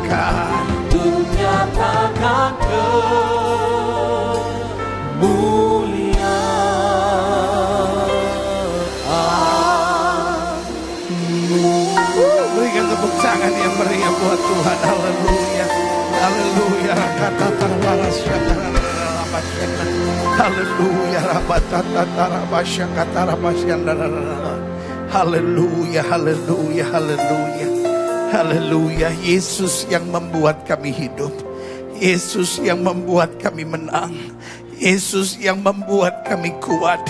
nyatakan, untuk nyatakan berikan tepuk tangan yang meriah buat Tuhan. Haleluya, haleluya. Haleluya, haleluya, haleluya, haleluya, haleluya. Yesus yang membuat kami hidup, Yesus yang membuat kami menang, Yesus yang membuat kami kuat,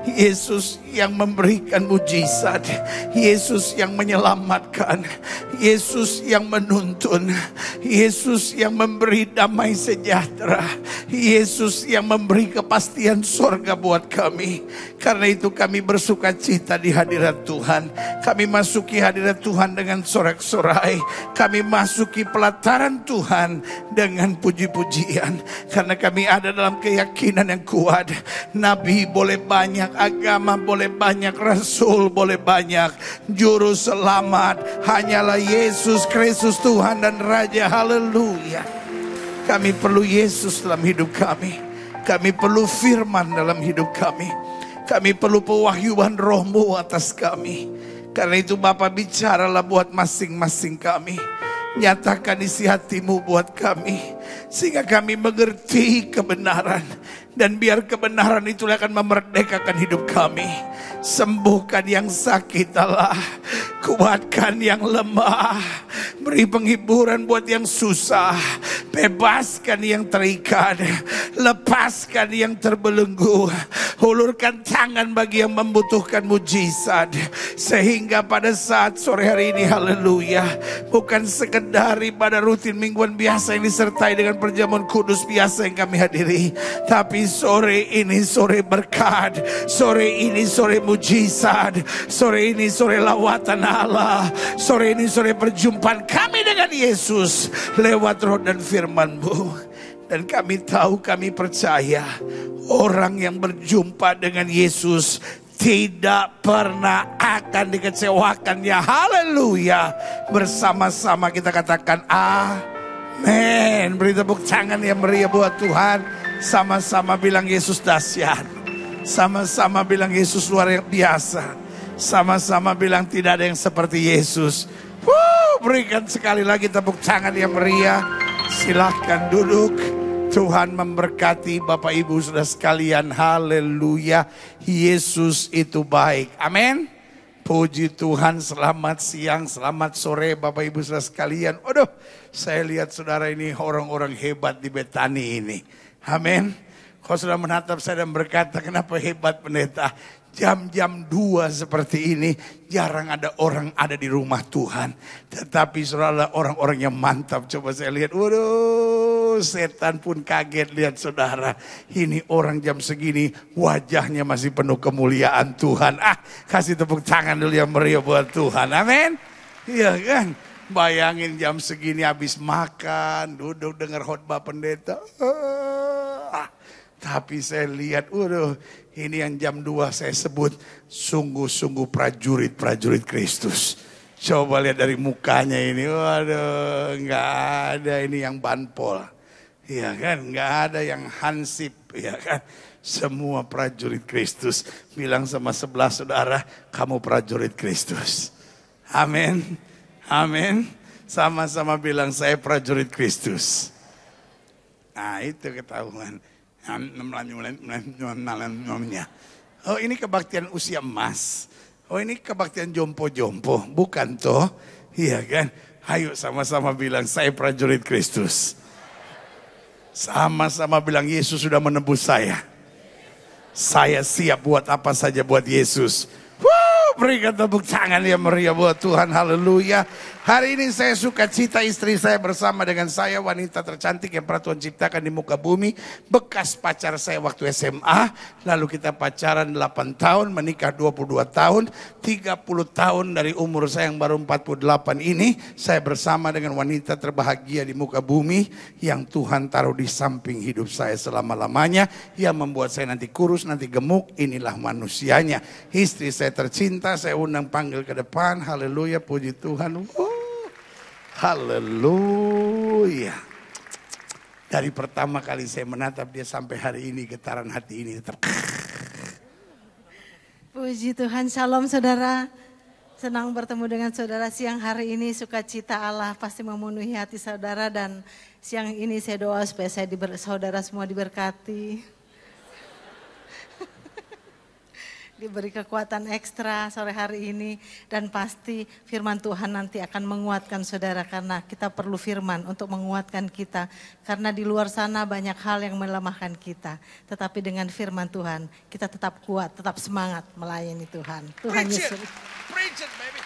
Yesus yang memberikan mujizat, Yesus yang menyelamatkan, Yesus yang menuntun, Yesus yang memberi damai sejahtera, Yesus yang memberi kepastian sorga buat kami. Karena itu kami bersuka cita di hadirat Tuhan. Kami masuki hadirat Tuhan dengan sorak-sorai. Kami masuki pelataran Tuhan dengan puji-pujian. Karena kami ada dalam keyakinan yang kuat. Nabi boleh banyak, agama boleh banyak, rasul boleh banyak, juru selamat hanyalah Yesus Kristus Tuhan dan Raja. Haleluya. Kami perlu Yesus dalam hidup kami. Kami perlu firman dalam hidup kami. Kami perlu pewahyuan Roh-Mu atas kami. Karena itu Bapa, bicaralah buat masing-masing kami. Nyatakan isi hati-Mu buat kami, sehingga kami mengerti kebenaran. Dan biar kebenaran itu akan memerdekakan hidup kami. Sembuhkan yang sakit Allah, kuatkan yang lemah, beri penghiburan buat yang susah, bebaskan yang terikat, lepaskan yang terbelenggu, hulurkan tangan bagi yang membutuhkan mujizat. Sehingga pada saat sore hari ini, haleluya, bukan sekedar ibadah rutin mingguan biasa yang disertai dengan perjamuan kudus biasa yang kami hadiri, tapi sore ini sore berkat, sore ini sore mujizat, sore ini sore lawatan Allah, sore ini sore perjumpaan kami dengan Yesus lewat roh dan firman-Mu. Dan kami tahu, kami percaya orang yang berjumpa dengan Yesus tidak pernah akan dikecewakan. Ya haleluya. Bersama-sama kita katakan amin. Beri tepuk tangan yang meriah buat Tuhan. Sama-sama bilang Yesus dahsyat. Sama-sama bilang Yesus luar biasa. Sama-sama bilang tidak ada yang seperti Yesus. Berikan sekali lagi tepuk tangan yang meriah. Silahkan duduk. Tuhan memberkati Bapak Ibu Saudara sekalian. Haleluya. Yesus itu baik. Amin. Puji Tuhan. Selamat siang, selamat sore Bapak Ibu Saudara sekalian. Aduh, saya lihat saudara ini orang-orang hebat di Betani ini. Amin. Kalau sudah menatap saya dan berkata, kenapa hebat pendeta? Jam-jam 2 seperti ini jarang ada orang ada di rumah Tuhan. Tetapi saudara, orang-orang yang mantap. Coba saya lihat, waduh, setan pun kaget lihat saudara. Ini orang jam segini wajahnya masih penuh kemuliaan Tuhan. Kasih tepuk tangan dulu yang meriah buat Tuhan. Amin. Iya kan? Bayangin jam segini habis makan, duduk dengar khotbah pendeta. Tapi saya lihat, waduh, ini yang jam 2 saya sebut sungguh-sungguh prajurit-prajurit Kristus. Coba lihat dari mukanya ini, waduh, nggak ada ini yang banpol, ya kan? Nggak ada yang hansip, ya kan? Semua prajurit Kristus. Bilang sama sebelah saudara, kamu prajurit Kristus. Amin, amin. Sama-sama bilang saya prajurit Kristus. Nah itu ketahuan. Oh ini kebaktian usia emas. Oh ini kebaktian jompo-jompo. Bukan toh? Iya kan? Ayo sama-sama bilang saya prajurit Kristus. Sama-sama bilang Yesus sudah menebus saya. Saya siap buat apa saja buat Yesus. Berikan tepuk tangan yang meriah buat Tuhan. Haleluya. Hari ini saya suka cita istri saya bersama dengan saya, wanita tercantik yang pernah Tuhan ciptakan di muka bumi. Bekas pacar saya waktu SMA. Lalu kita pacaran 8 tahun, menikah 22 tahun. 30 tahun dari umur saya yang baru 48 ini. Saya bersama dengan wanita terbahagia di muka bumi. Yang Tuhan taruh di samping hidup saya selama-lamanya. Yang membuat saya nanti kurus, nanti gemuk. Inilah manusianya. Istri saya tercinta, saya undang panggil ke depan. Haleluya, puji Tuhan. Haleluya. Haleluya. Dari pertama kali saya menatap dia sampai hari ini, getaran hati ini tetap. Puji Tuhan, shalom saudara. Senang bertemu dengan saudara siang hari ini. Sukacita Allah pasti memenuhi hati saudara. Dan siang ini saya doa supaya saudara semua diberkati. Diberi kekuatan ekstra sore hari ini. Dan pasti firman Tuhan nanti akan menguatkan saudara. Karena kita perlu firman untuk menguatkan kita. Karena di luar sana banyak hal yang melemahkan kita. Tetapi dengan firman Tuhan kita tetap kuat, tetap semangat melayani Tuhan. Tuhan Yesus. Preach it, baby.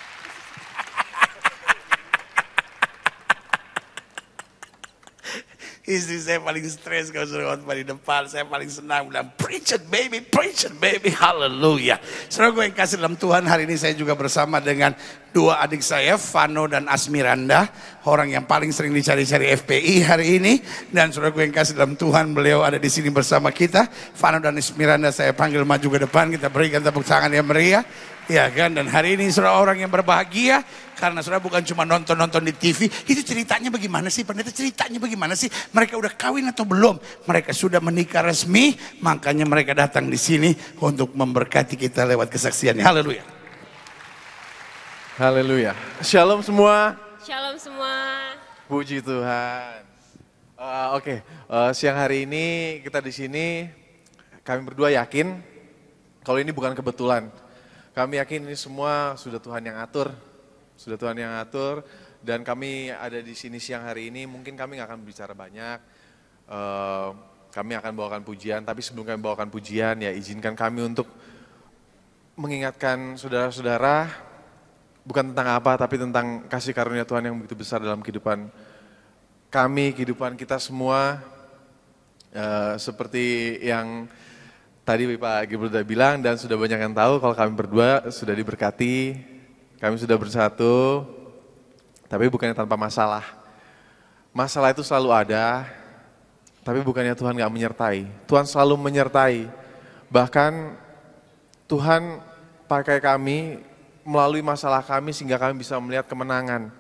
Istri saya paling stres kalau suruh khotbah di depan. Saya paling senang bilang, preach it baby, preach it baby, haleluya. Saudara gue yang kasih dalam Tuhan, hari ini saya juga bersama dengan dua adik saya, Vano dan Asmiranda. Orang yang paling sering dicari-cari FPI hari ini. Dan saudara gue yang kasih dalam Tuhan, beliau ada di sini bersama kita. Vano dan Asmiranda saya panggil maju ke depan, kita berikan tepuk tangan yang meriah. Ya kan, dan hari ini saudara orang yang berbahagia. Karena saudara bukan cuma nonton-nonton di TV. Itu ceritanya bagaimana sih? Pendeta ceritanya bagaimana sih? Mereka udah kawin atau belum? Mereka sudah menikah resmi. Makanya mereka datang di sini untuk memberkati kita lewat kesaksiannya. Haleluya. Haleluya. Shalom semua. Shalom semua. Puji Tuhan. Oke, siang hari ini kita di sini, kami berdua yakin kalau ini bukan kebetulan. Kami yakin ini semua sudah Tuhan yang atur. Sudah Tuhan yang atur, dan kami ada di sini siang hari ini. Mungkin kami nggak akan bicara banyak, kami akan bawakan pujian. Tapi sebelum kami bawakan pujian, ya izinkan kami untuk mengingatkan saudara-saudara, bukan tentang apa, tapi tentang kasih karunia Tuhan yang begitu besar dalam kehidupan kami, kehidupan kita semua. Seperti yang tadi Pak Gilbert sudah bilang, dan sudah banyak yang tahu kalau kami berdua sudah diberkati. Kami sudah bersatu, tapi bukannya tanpa masalah. Masalah itu selalu ada, tapi bukannya Tuhan gak menyertai. Tuhan selalu menyertai. Bahkan Tuhan pakai kami melalui masalah kami sehingga kami bisa melihat kemenangan.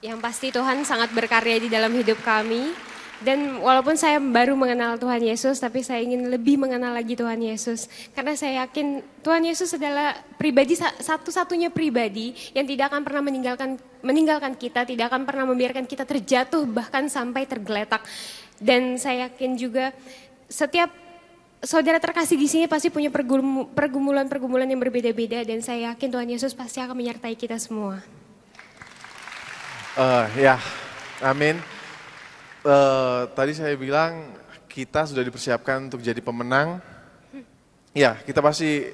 Yang pasti Tuhan sangat berkarya di dalam hidup kami. Dan walaupun saya baru mengenal Tuhan Yesus, tapi saya ingin lebih mengenal lagi Tuhan Yesus. Karena saya yakin Tuhan Yesus adalah pribadi, satu-satunya pribadi yang tidak akan pernah meninggalkan kita, tidak akan pernah membiarkan kita terjatuh bahkan sampai tergeletak. Dan saya yakin juga setiap saudara terkasih di sini pasti punya pergumulan-pergumulan yang berbeda-beda, dan saya yakin Tuhan Yesus pasti akan menyertai kita semua. Ya, amin. Tadi saya bilang kita sudah dipersiapkan untuk jadi pemenang. Ya, kita pasti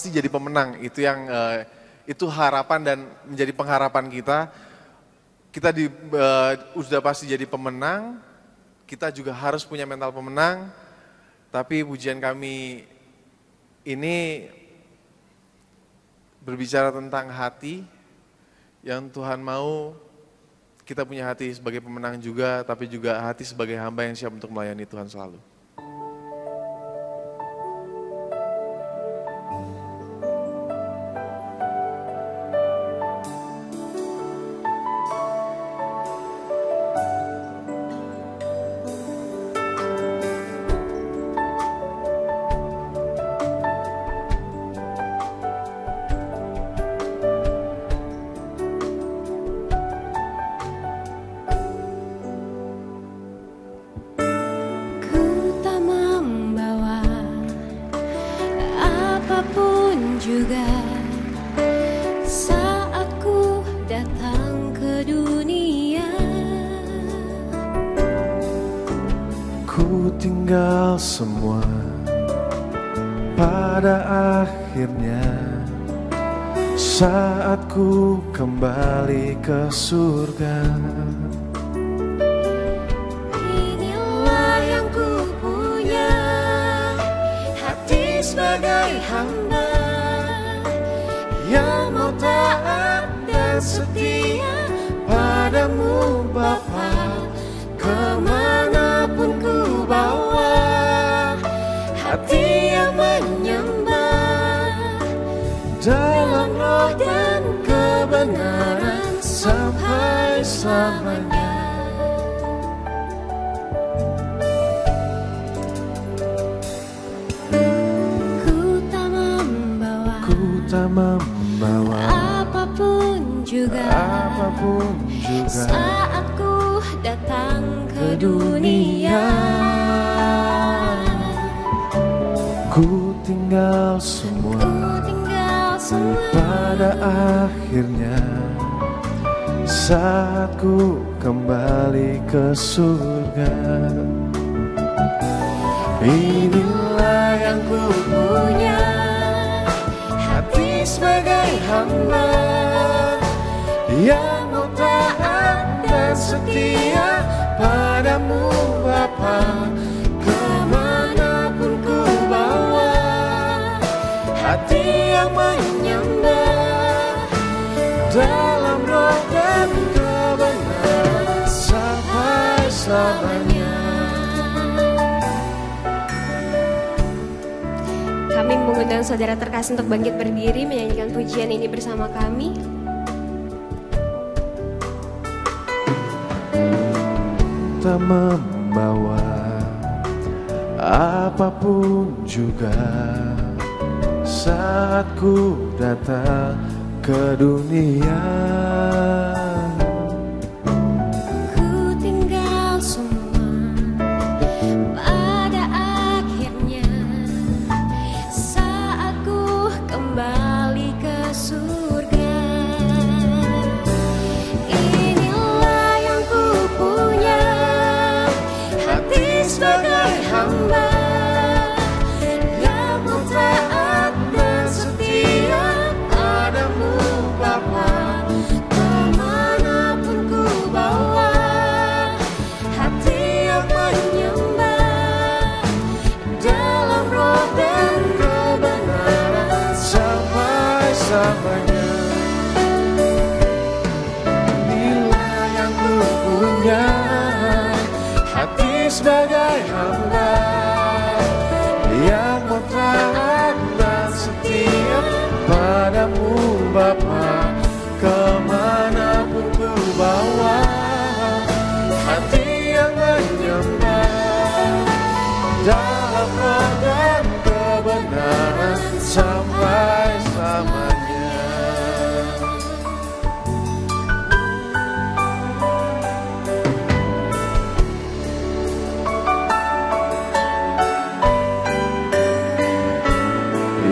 jadi pemenang. Itu yang itu harapan dan menjadi pengharapan kita. Kita sudah pasti jadi pemenang. Kita juga harus punya mental pemenang. Tapi pujian kami ini berbicara tentang hati yang Tuhan mau. Kita punya hati sebagai pemenang juga, tapi juga hati sebagai hamba yang siap untuk melayani Tuhan selalu. Semua pada akhirnya saat ku kembali ke surga. Inilah yang ku punya, hati sebagai hamba yang mau taat dan setia padamu Bapa. Kemanapun ku bawa, hati yang menyembah dalam roh dan kebenaran sampai selamanya. Ku tak membawa apapun juga saat ku datang ke dunia. Ku tinggal semua pada akhirnya saat ku kembali ke surga. Inilah yang ku punya, hati sebagai hamba yang mau taat dan setia padamu Bapa. Kemanapun ku bawa, hati yang menyembah dalam roh dan kebenaran sampai selamanya. Kami mengundang saudara terkasih untuk bangkit berdiri menyanyikan pujian ini bersama kami. Tak membawa apapun juga saat ku datang ke dunia. Ku tinggal semua pada akhirnya saat ku kembali ke surga. Inilah yang ku punya, hati sebagai hamba yang mau taat dan setia padamu Bapa. Kemanapun ku bawa, hati yang menyembah dalam roh dan kebenaran Sampai selamanya. Inilah yang ku punya, hati sebagai hamba yang mau taat dan setia padamu Bapa. Kemanapun ku bawa, hati yang menyembah dalam roh dan kebenaran sampai selamanya.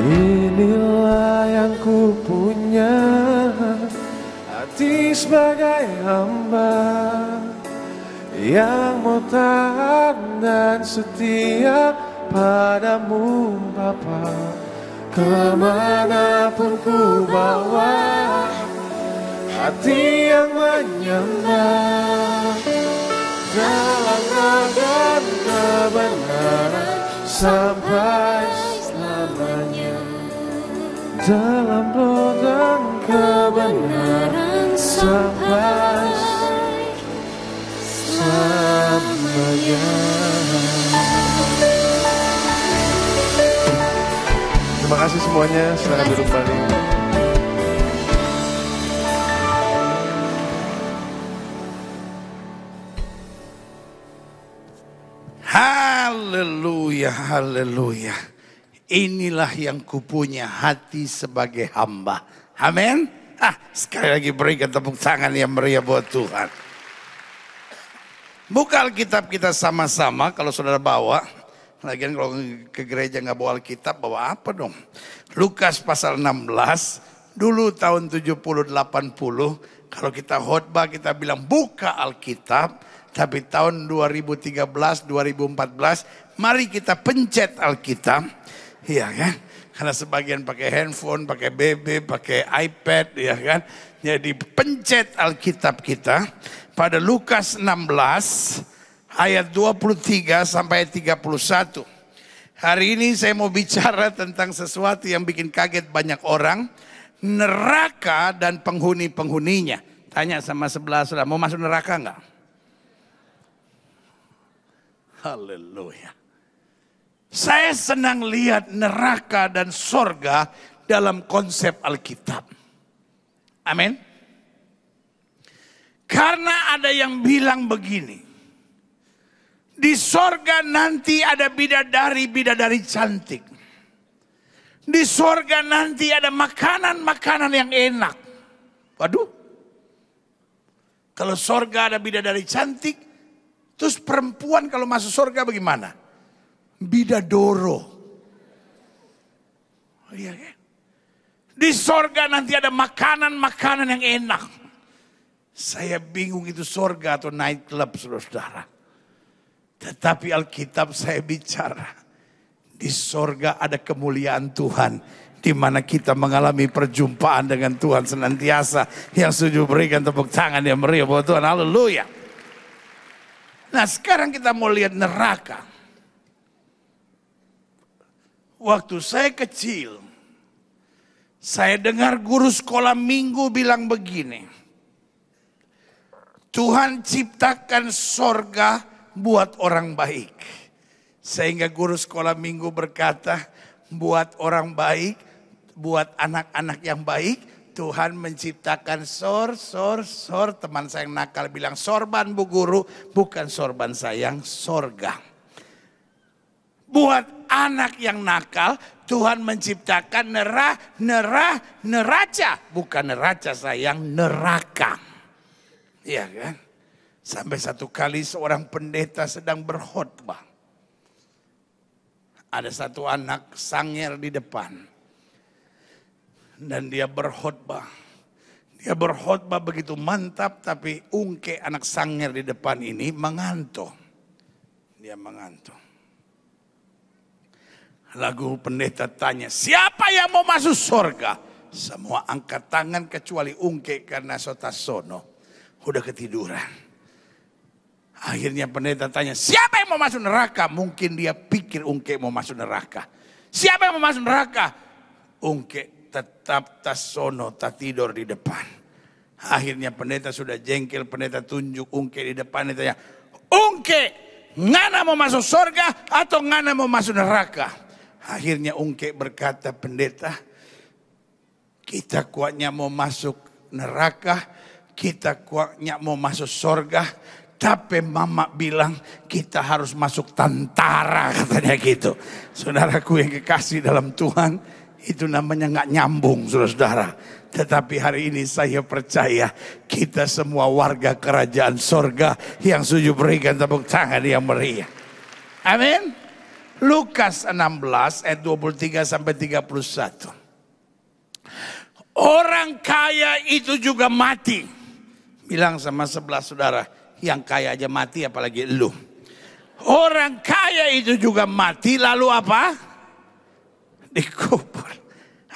Inilah yang ku punya, hati sebagai hamba yang mau taat dan setia padamu Bapa. Kemanapun ku bawa, hati yang menyembah dalam roh dan kebenaran sampai selamanya. Dalam roh dan kebenaran sampai selamanya. Terima kasih semuanya, silakan duduk kembali. Haleluya, haleluya. Inilah yang kupunya, hati sebagai hamba. Amin. Sekali lagi berikan tepuk tangan yang meriah buat Tuhan. Buka Alkitab kita sama-sama kalau saudara bawa. Lagian kalau ke gereja nggak bawa Alkitab, bawa apa dong? Lukas pasal 16. Dulu tahun 70-80, kalau kita khotbah kita bilang buka Alkitab. Tapi tahun 2013-2014, mari kita pencet Alkitab. Iya kan? Karena sebagian pakai handphone, pakai BB, pakai iPad, ya kan? Jadi pencet Alkitab kita pada Lukas 16 ayat 23 sampai 31. Hari ini saya mau bicara tentang sesuatu yang bikin kaget banyak orang, neraka dan penghuni-penghuninya. Tanya sama sebelah saudara, mau masuk neraka enggak? Haleluya. Saya senang lihat neraka dan sorga dalam konsep Alkitab. Amin. Karena ada yang bilang begini, di sorga nanti ada bidadari cantik. Di sorga nanti ada makanan yang enak. Waduh, kalau sorga ada bidadari cantik, terus perempuan kalau masuk sorga bagaimana? Bidadoro. Oh, iya kan? Di sorga nanti ada makanan yang enak. Saya bingung itu sorga atau night club, saudara. Tetapi Alkitab saya bicara, di sorga ada kemuliaan Tuhan, di mana kita mengalami perjumpaan dengan Tuhan senantiasa. Yang setuju berikan tepuk tangan yang meriah buat Tuhan, haleluya. Nah sekarang kita mau lihat neraka. Waktu saya kecil, saya dengar guru sekolah minggu bilang begini, Tuhan ciptakan sorga buat orang baik. Sehingga guru sekolah minggu berkata, buat orang baik, buat anak-anak yang baik, Tuhan menciptakan sor. Teman saya yang nakal bilang, sorban bu guru, bukan sorban sayang, sorga. Buat anak yang nakal, Tuhan menciptakan neraca, bukan neraca sayang, neraka. Iya kan? Sampai satu kali seorang pendeta sedang berkhotbah. Ada satu anak sanger di depan. Dan dia berkhotbah. Dia berkhotbah begitu mantap, tapi ungke anak sanger di depan ini mengantuk. Dia mengantuk. Lalu pendeta tanya, siapa yang mau masuk surga? Semua angkat tangan kecuali ungke karena sotasono. Udah ketiduran. Akhirnya pendeta tanya, siapa yang mau masuk neraka? Mungkin dia pikir ungke mau masuk neraka. Siapa yang mau masuk neraka? Ungke tetap tasono, tak tidur di depan. Akhirnya pendeta sudah jengkel, pendeta tunjuk ungke di depan. Dia tanya, ungke, ngana mau masuk surga atau ngana mau masuk neraka? Akhirnya ungke berkata, pendeta, kita kuatnya mau masuk neraka, kita kuatnya mau masuk surga, tapi mama bilang kita harus masuk tentara, katanya gitu. Saudaraku yang kekasih dalam Tuhan, itu namanya gak nyambung saudara. Tetapi hari ini saya percaya kita semua warga kerajaan surga yang setuju berikan tepuk tangan yang meriah. Amin. Lukas 16 ayat 23 sampai 31. Orang kaya itu juga mati. Bilang sama sebelah saudara, yang kaya aja mati apalagi lu. Orang kaya itu juga mati, lalu apa? Dikubur.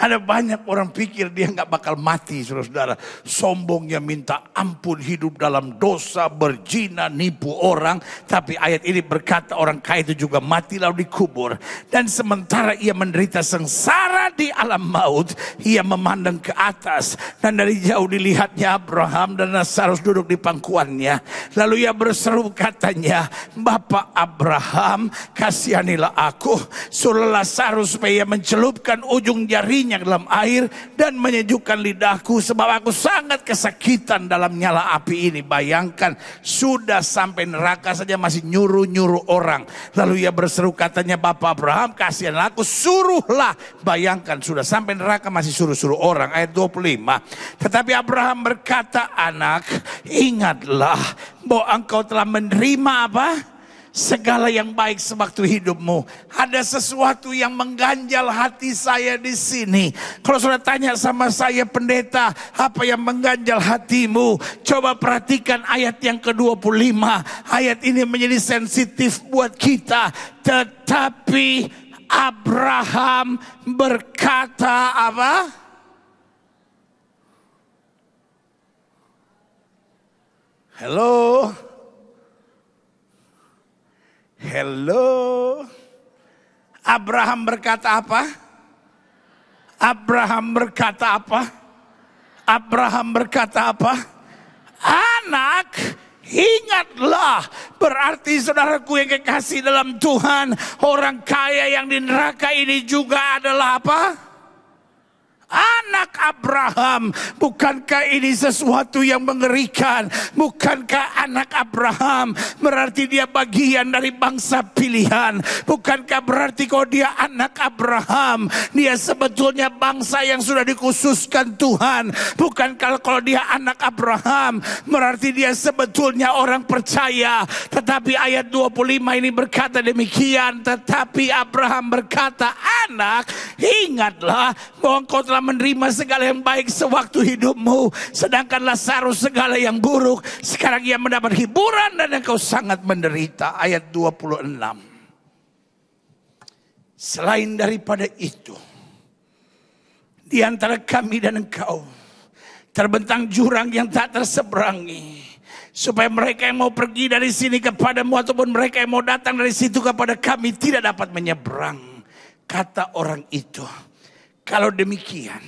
Ada banyak orang pikir dia nggak bakal mati, saudara-saudara. Sombongnya minta ampun, hidup dalam dosa, berzina, nipu orang. Tapi ayat ini berkata orang kaya itu juga mati lalu dikubur. Dan sementara ia menderita sengsara di alam maut, ia memandang ke atas. Dan dari jauh dilihatnya Abraham dan Lazarus duduk di pangkuannya. Lalu ia berseru katanya, Bapak Abraham, kasihanilah aku. Suruh Lazarus supaya mencelupkan ujung jarinya ke dalam air dan menyejukkan lidahku, sebab aku sangat kesakitan dalam nyala api ini. Bayangkan, sudah sampai neraka saja masih nyuruh-nyuruh orang. Lalu ia berseru katanya, Bapak Abraham, kasihanlah aku, suruhlah. Bayangkan, sudah sampai neraka masih suruh-suruh orang. Ayat 25. Tetapi Abraham berkata, anak, ingatlah bahwa engkau telah menerima apa? Segala yang baik sewaktu hidupmu. Ada sesuatu yang mengganjal hati saya di sini. Kalau saudara tanya sama saya, pendeta, apa yang mengganjal hatimu? Coba perhatikan ayat yang ke-25. Ayat ini menjadi sensitif buat kita. Tetapi Abraham berkata apa? Hello? Hello. Abraham berkata apa? Abraham berkata apa? Abraham berkata apa? Anak, ingatlah. Berarti saudaraku yang kekasih dalam Tuhan, orang kaya yang di neraka ini juga adalah apa? anak Abraham. Bukankah ini sesuatu yang mengerikan? Bukankah anak Abraham berarti dia bagian dari bangsa pilihan? Bukankah berarti kalau dia anak Abraham, dia sebetulnya bangsa yang sudah dikhususkan Tuhan? Bukankah kalau dia anak Abraham berarti dia sebetulnya orang percaya? Tetapi ayat 25 ini berkata demikian. Tetapi Abraham berkata, anak, ingatlah bahwa engkau telah menerima segala yang baik sewaktu hidupmu, sedangkan Lazarus segala yang buruk. Sekarang ia mendapat hiburan dan engkau sangat menderita. Ayat 26. Selain daripada itu, di antara kami dan engkau terbentang jurang yang tak terseberangi, supaya mereka yang mau pergi dari sini kepadamu ataupun mereka yang mau datang dari situ kepada kami tidak dapat menyeberang. Kata orang itu, kalau demikian,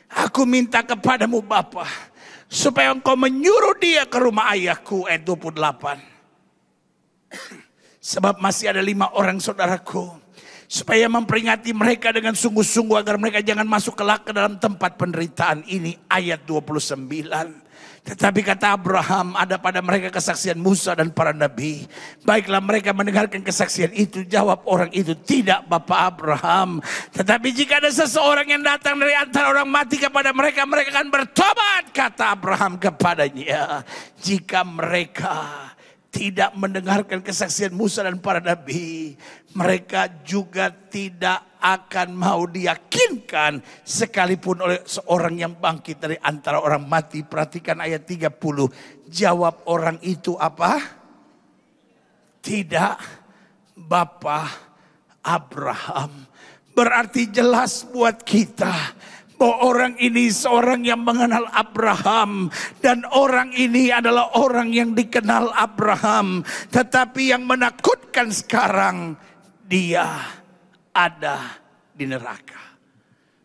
aku minta kepadamu Bapa, supaya engkau menyuruh dia ke rumah ayahku. Ayat 28. Sebab masih ada 5 orang saudaraku, supaya memperingati mereka dengan sungguh-sungguh agar mereka jangan masuk kelak ke dalam tempat penderitaan ini. Ayat 29. Tetapi kata Abraham, ada pada mereka kesaksian Musa dan para nabi. Baiklah mereka mendengarkan kesaksian itu. Jawab orang itu, tidak Bapak Abraham. Tetapi jika ada seseorang yang datang dari antara orang mati kepada mereka, mereka akan bertobat. Kata Abraham kepadanya, jika mereka tidak mendengarkan kesaksian Musa dan para nabi, mereka juga tidak akan mau diyakinkan sekalipun oleh seorang yang bangkit dari antara orang mati. Perhatikan ayat 30. Jawab orang itu apa? Tidak Bapak Abraham. Berarti jelas buat kita bahwa orang ini seorang yang mengenal Abraham. Dan orang ini adalah orang yang dikenal Abraham. Tetapi yang menakutkan sekarang, dia ada di neraka.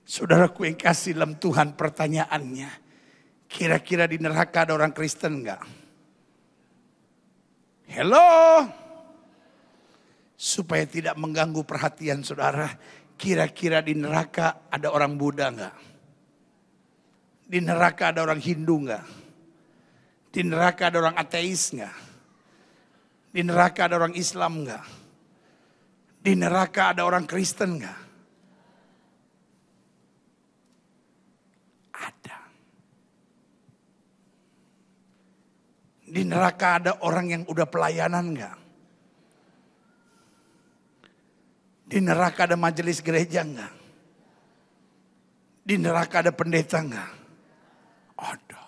Saudaraku yang kasih dalam Tuhan, pertanyaannya, kira-kira di neraka ada orang Kristen enggak? Hello? Supaya tidak mengganggu perhatian saudara, kira-kira di neraka ada orang Buddha enggak? Di neraka ada orang Hindu enggak? Di neraka ada orang ateis enggak? Di neraka ada orang Islam enggak? Di neraka ada orang Kristen enggak? Ada. Di neraka ada orang yang udah pelayanan enggak? Di neraka ada majelis gereja enggak? Di neraka ada pendeta enggak? Ada.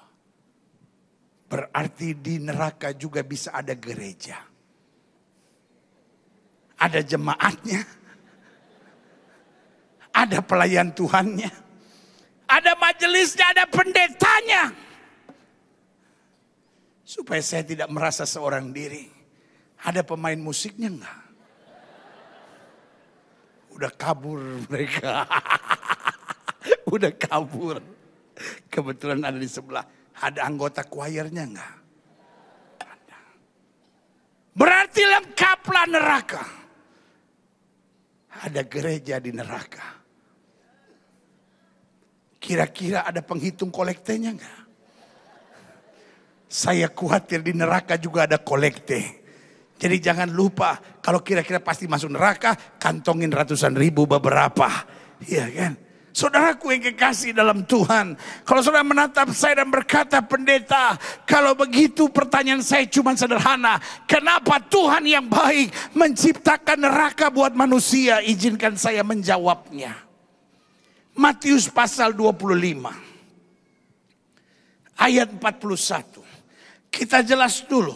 Berarti di neraka juga bisa ada gereja. Ada jemaatnya. Ada pelayan Tuhannya. Ada majelisnya, ada pendetanya. Supaya saya tidak merasa seorang diri. Ada pemain musiknya enggak? Udah kabur mereka. Udah kabur. Kebetulan ada di sebelah. Ada anggota choirnya enggak? Ada. Berarti lengkaplah neraka. Ada gereja di neraka. Kira-kira ada penghitung kolektenya enggak? Saya khawatir di neraka juga ada kolekte. Jadi jangan lupa, kalau kira-kira pasti masuk neraka, kantongin ratusan ribu beberapa. Iya kan? Saudaraku yang kekasih dalam Tuhan, kalau saudara menatap saya dan berkata, pendeta, kalau begitu pertanyaan saya cuma sederhana. Kenapa Tuhan yang baik menciptakan neraka buat manusia? Izinkan saya menjawabnya. Matius pasal 25. Ayat 41. Kita jelas dulu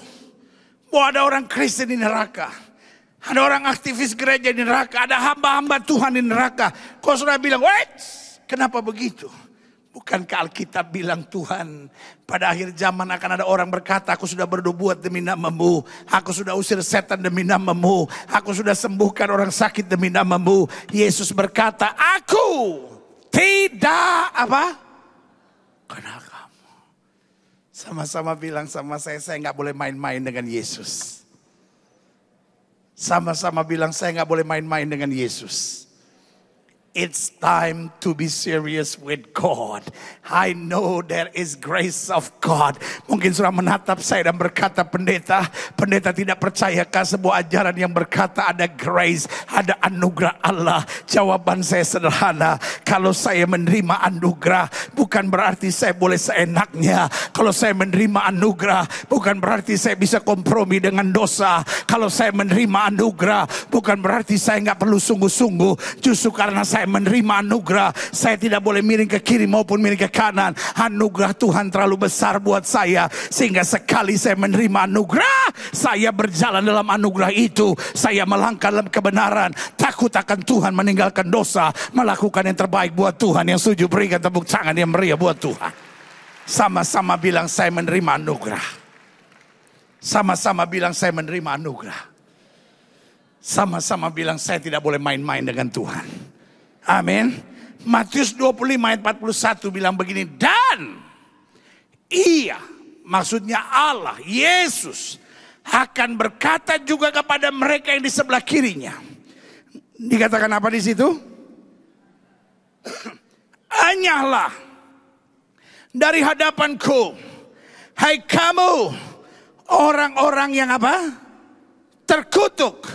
bahwa ada orang Kristen di neraka. Ada orang aktivis gereja di neraka. Ada hamba-hamba Tuhan di neraka. Kau sudah bilang, wait, kenapa begitu? Bukankah Alkitab bilang Tuhan pada akhir zaman akan ada orang berkata, aku sudah berbuat demi namamu. Aku sudah usir setan demi namamu. Aku sudah sembuhkan orang sakit demi namamu. Yesus berkata, aku tidak kenal kamu. Sama-sama bilang sama saya nggak boleh main-main dengan Yesus. Sama-sama bilang saya nggak boleh main-main dengan Yesus. It's time to be serious with God. I know there is grace of God. Mungkin sudah menatap saya dan berkata, pendeta tidak percayakah sebuah ajaran yang berkata ada grace, ada anugerah Allah? Jawaban saya sederhana. Kalau saya menerima anugerah, bukan berarti saya boleh seenaknya. Kalau saya menerima anugerah, bukan berarti saya bisa kompromi dengan dosa. Kalau saya menerima anugerah, bukan berarti saya nggak perlu sungguh-sungguh. Justru karena saya menerima anugerah, saya tidak boleh miring ke kiri maupun miring ke kanan. Anugerah Tuhan terlalu besar buat saya, sehingga sekali saya menerima anugerah, saya berjalan dalam anugerah itu. Saya melangkah dalam kebenaran, takut akan Tuhan, meninggalkan dosa, melakukan yang terbaik buat Tuhan. Yang setuju berikan tepuk tangan yang meriah buat Tuhan. Sama-sama bilang saya menerima anugerah. Sama-sama bilang saya menerima anugerah. Sama-sama bilang saya tidak boleh main-main dengan Tuhan. Amin. Matius 25 ayat 41 bilang begini. Dan ia, maksudnya Allah, Yesus, akan berkata juga kepada mereka yang di sebelah kirinya. Dikatakan apa di situ? Anyahlah dari hadapanku, hai kamu orang-orang yang apa? Terkutuk.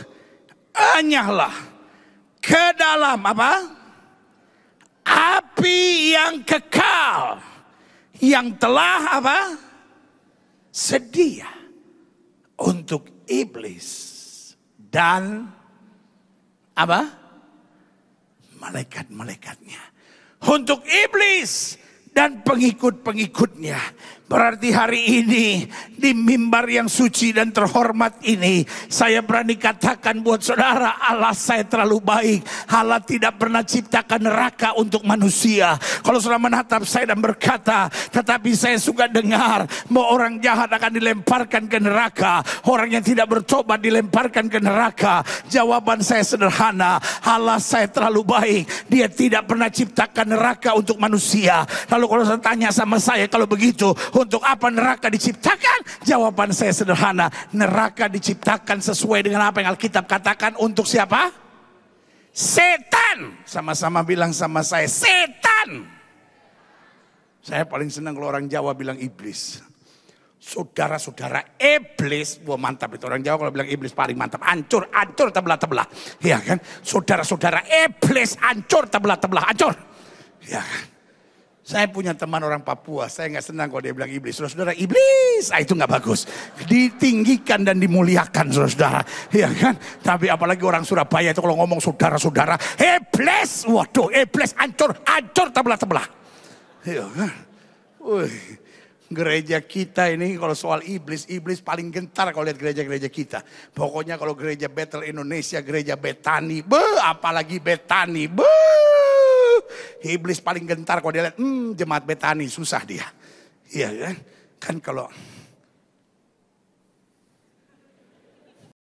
Anyahlah ke dalam apa? Api yang kekal, yang telah apa? Sedia untuk iblis dan apa? Malaikat-malaikatnya. Untuk iblis dan pengikut-pengikutnya. Berarti hari ini di mimbar yang suci dan terhormat ini, saya berani katakan buat saudara, Allah saya terlalu baik. Allah tidak pernah ciptakan neraka untuk manusia. Kalau saudara menatap saya dan berkata, tetapi saya suka dengar bahwa orang jahat akan dilemparkan ke neraka, orang yang tidak bertobat dilemparkan ke neraka. Jawaban saya sederhana, Allah saya terlalu baik. Dia tidak pernah ciptakan neraka untuk manusia. Lalu kalau saya tanya sama saya, kalau begitu untuk apa neraka diciptakan? Jawaban saya sederhana. Neraka diciptakan sesuai dengan apa yang Alkitab katakan. Untuk siapa? Setan. Sama-sama bilang sama saya, setan. Saya paling senang kalau orang Jawa bilang iblis. Saudara-saudara, iblis. Wah mantap itu orang Jawa kalau bilang iblis paling mantap. Hancur, hancur, tebelah-tebelah. Ya kan? Saudara-saudara, iblis hancur, tebelah-tebelah, hancur. Ya kan? Saya punya teman orang Papua, saya nggak senang kalau dia bilang iblis. Saudara-saudara, iblis, itu nggak bagus. Ditinggikan dan dimuliakan, saudara-saudara. Ya kan? Tapi apalagi orang Surabaya itu kalau ngomong saudara-saudara, iblis, waduh, iblis hancur, hancur, tebelah-tebelah. Ya kan? Gereja kita ini kalau soal iblis paling gentar kalau lihat gereja-gereja kita. Pokoknya kalau gereja Bethel Indonesia, gereja Betani, apalagi Betani, iblis paling gentar kalau dia lihat, jemaat Betani susah dia. Iya kan? Kan kalau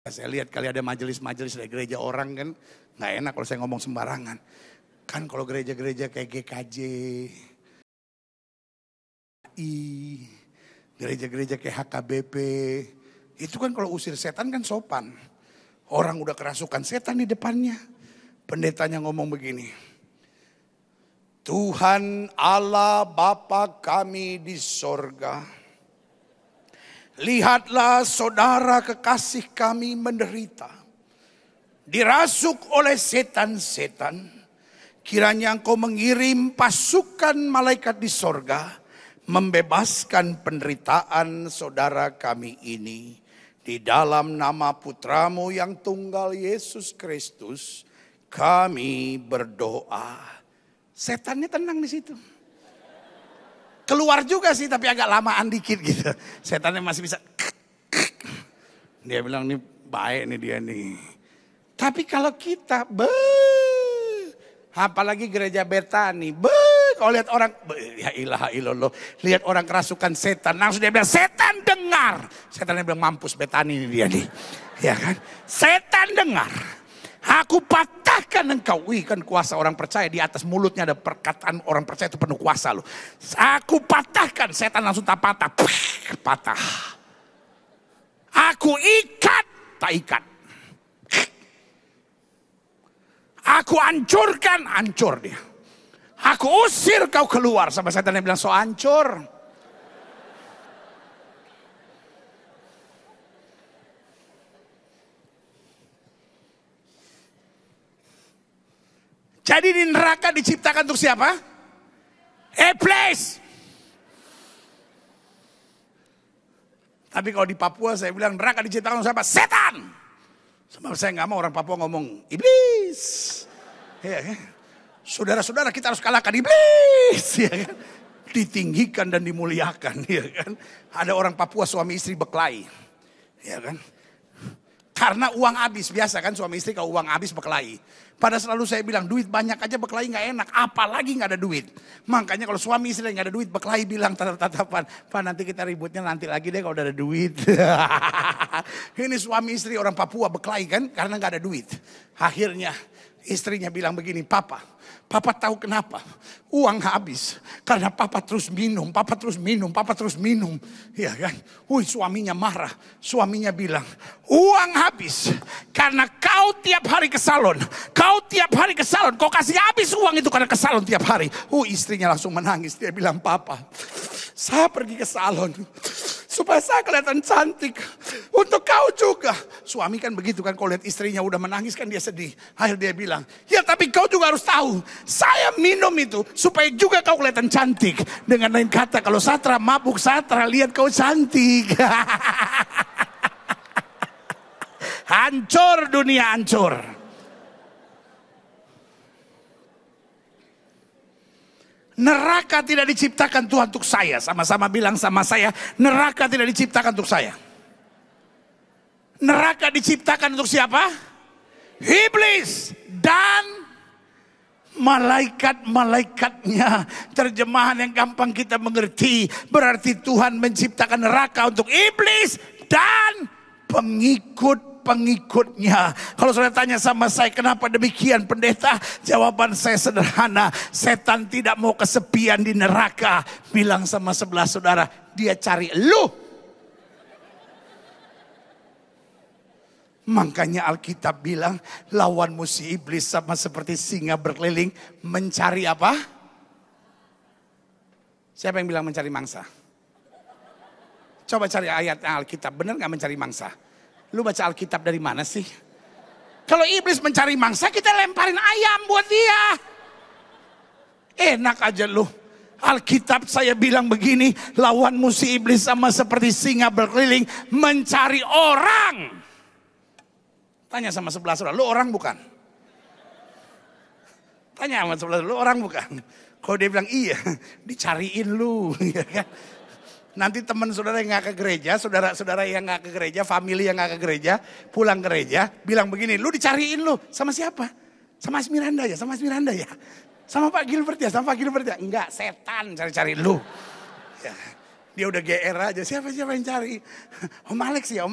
saya lihat kali ada majelis-majelis dari gereja orang kan, nggak enak kalau saya ngomong sembarangan. Kan kalau gereja-gereja kayak GKJ, gereja-gereja kayak HKBP, itu kan kalau usir setan kan sopan. Orang udah kerasukan setan di depannya. Pendetanya ngomong begini. Tuhan Allah Bapa kami di sorga, lihatlah saudara kekasih kami menderita, dirasuk oleh setan-setan. Kiranya Engkau mengirim pasukan malaikat di sorga, membebaskan penderitaan saudara kami ini. Di dalam nama putramu yang tunggal Yesus Kristus, kami berdoa. Setannya tenang di situ. Keluar juga sih tapi agak lamaan dikit gitu. Setannya masih bisa. Dia bilang nih baik nih dia nih. Tapi kalau kita apalagi gereja Betani, kalau lihat orang, ya ilaha illallah, lihat orang kerasukan setan, langsung dia bilang setan dengar. Setannya bilang mampus Betani ini dia nih. Ya kan? Setan dengar. Aku patahkan engkau. Wih kan kuasa orang percaya di atas mulutnya ada perkataan orang percaya itu penuh kuasa loh. Aku patahkan, setan langsung tak patah. Patah. Aku ikat, tak ikat. Aku hancurkan, hancur dia. Aku usir kau keluar. Sama setan yang bilang, so hancur. Jadi di neraka diciptakan untuk siapa? Iblis. Tapi kalau di Papua saya bilang neraka diciptakan untuk siapa? Setan. Sebab saya nggak mau orang Papua ngomong iblis. Ya, kan? Saudara-saudara kita harus kalahkan iblis. Ya, kan? Ditinggikan dan dimuliakan. Ya, kan? Ada orang Papua suami istri berkelahi. Ya, kan? Karena uang habis, biasa kan suami istri kalau uang habis berkelahi. Pada selalu saya bilang duit banyak aja berkelahi nggak enak, apalagi nggak ada duit. Makanya kalau suami istri nggak ada duit berkelahi bilang tatap-tatapan, Pak nanti kita ributnya nanti lagi deh kalau udah ada duit. Ini suami istri orang Papua berkelahi kan karena nggak ada duit. Akhirnya istrinya bilang begini, Papa tahu kenapa? Uang habis. Karena papa terus minum. Ya kan? Suaminya marah. Suaminya bilang, uang habis. Karena kau tiap hari ke salon. Kau kasih habis uang itu karena ke salon tiap hari. Istrinya langsung menangis. Dia bilang, Papa, saya pergi ke salon. Supaya saya kelihatan cantik. Untuk kau juga. Suami kan begitu kan. Kalau lihat istrinya udah menangis kan dia sedih. Akhirnya dia bilang. Ya tapi kau juga harus tahu. Saya minum itu. Supaya juga kau kelihatan cantik. Dengan lain kata. Kalau Satra mabuk. Satra lihat kau cantik. Hancur dunia hancur. Neraka tidak diciptakan Tuhan untuk saya. Sama-sama bilang sama saya. Neraka tidak diciptakan untuk saya. Neraka diciptakan untuk siapa? Iblis. Dan malaikat-malaikatnya. Terjemahan yang gampang kita mengerti. Berarti Tuhan menciptakan neraka untuk iblis. Dan pengikutnya. Kalau saudara tanya sama saya, kenapa demikian pendeta? Jawaban saya sederhana. Setan tidak mau kesepian di neraka. Bilang sama sebelah saudara, dia cari lu. Makanya Alkitab bilang, lawanmu si iblis sama seperti singa berkeliling. Mencari apa? Siapa yang bilang mencari mangsa? Coba cari ayat Alkitab, benar gak mencari mangsa? Lu baca Alkitab dari mana sih? Kalau iblis mencari mangsa, kita lemparin ayam buat dia. Enak aja lu. Alkitab saya bilang begini, lawanmu si iblis sama seperti singa berkeliling mencari orang. Tanya sama sebelah saudara, lu orang bukan? Tanya sama sebelah saudara, lu orang bukan? Kalau dia bilang iya, dicariin lu. Nanti teman saudara yang gak ke gereja, saudara-saudara yang gak ke gereja, family yang gak ke gereja, pulang gereja, bilang begini, lu dicariin lu, sama siapa? Sama Asmiranda ya, sama Pak Gilbert ya, enggak, setan cari-cari lu. Ya, dia udah GR aja, siapa yang cari? Om Alex ya.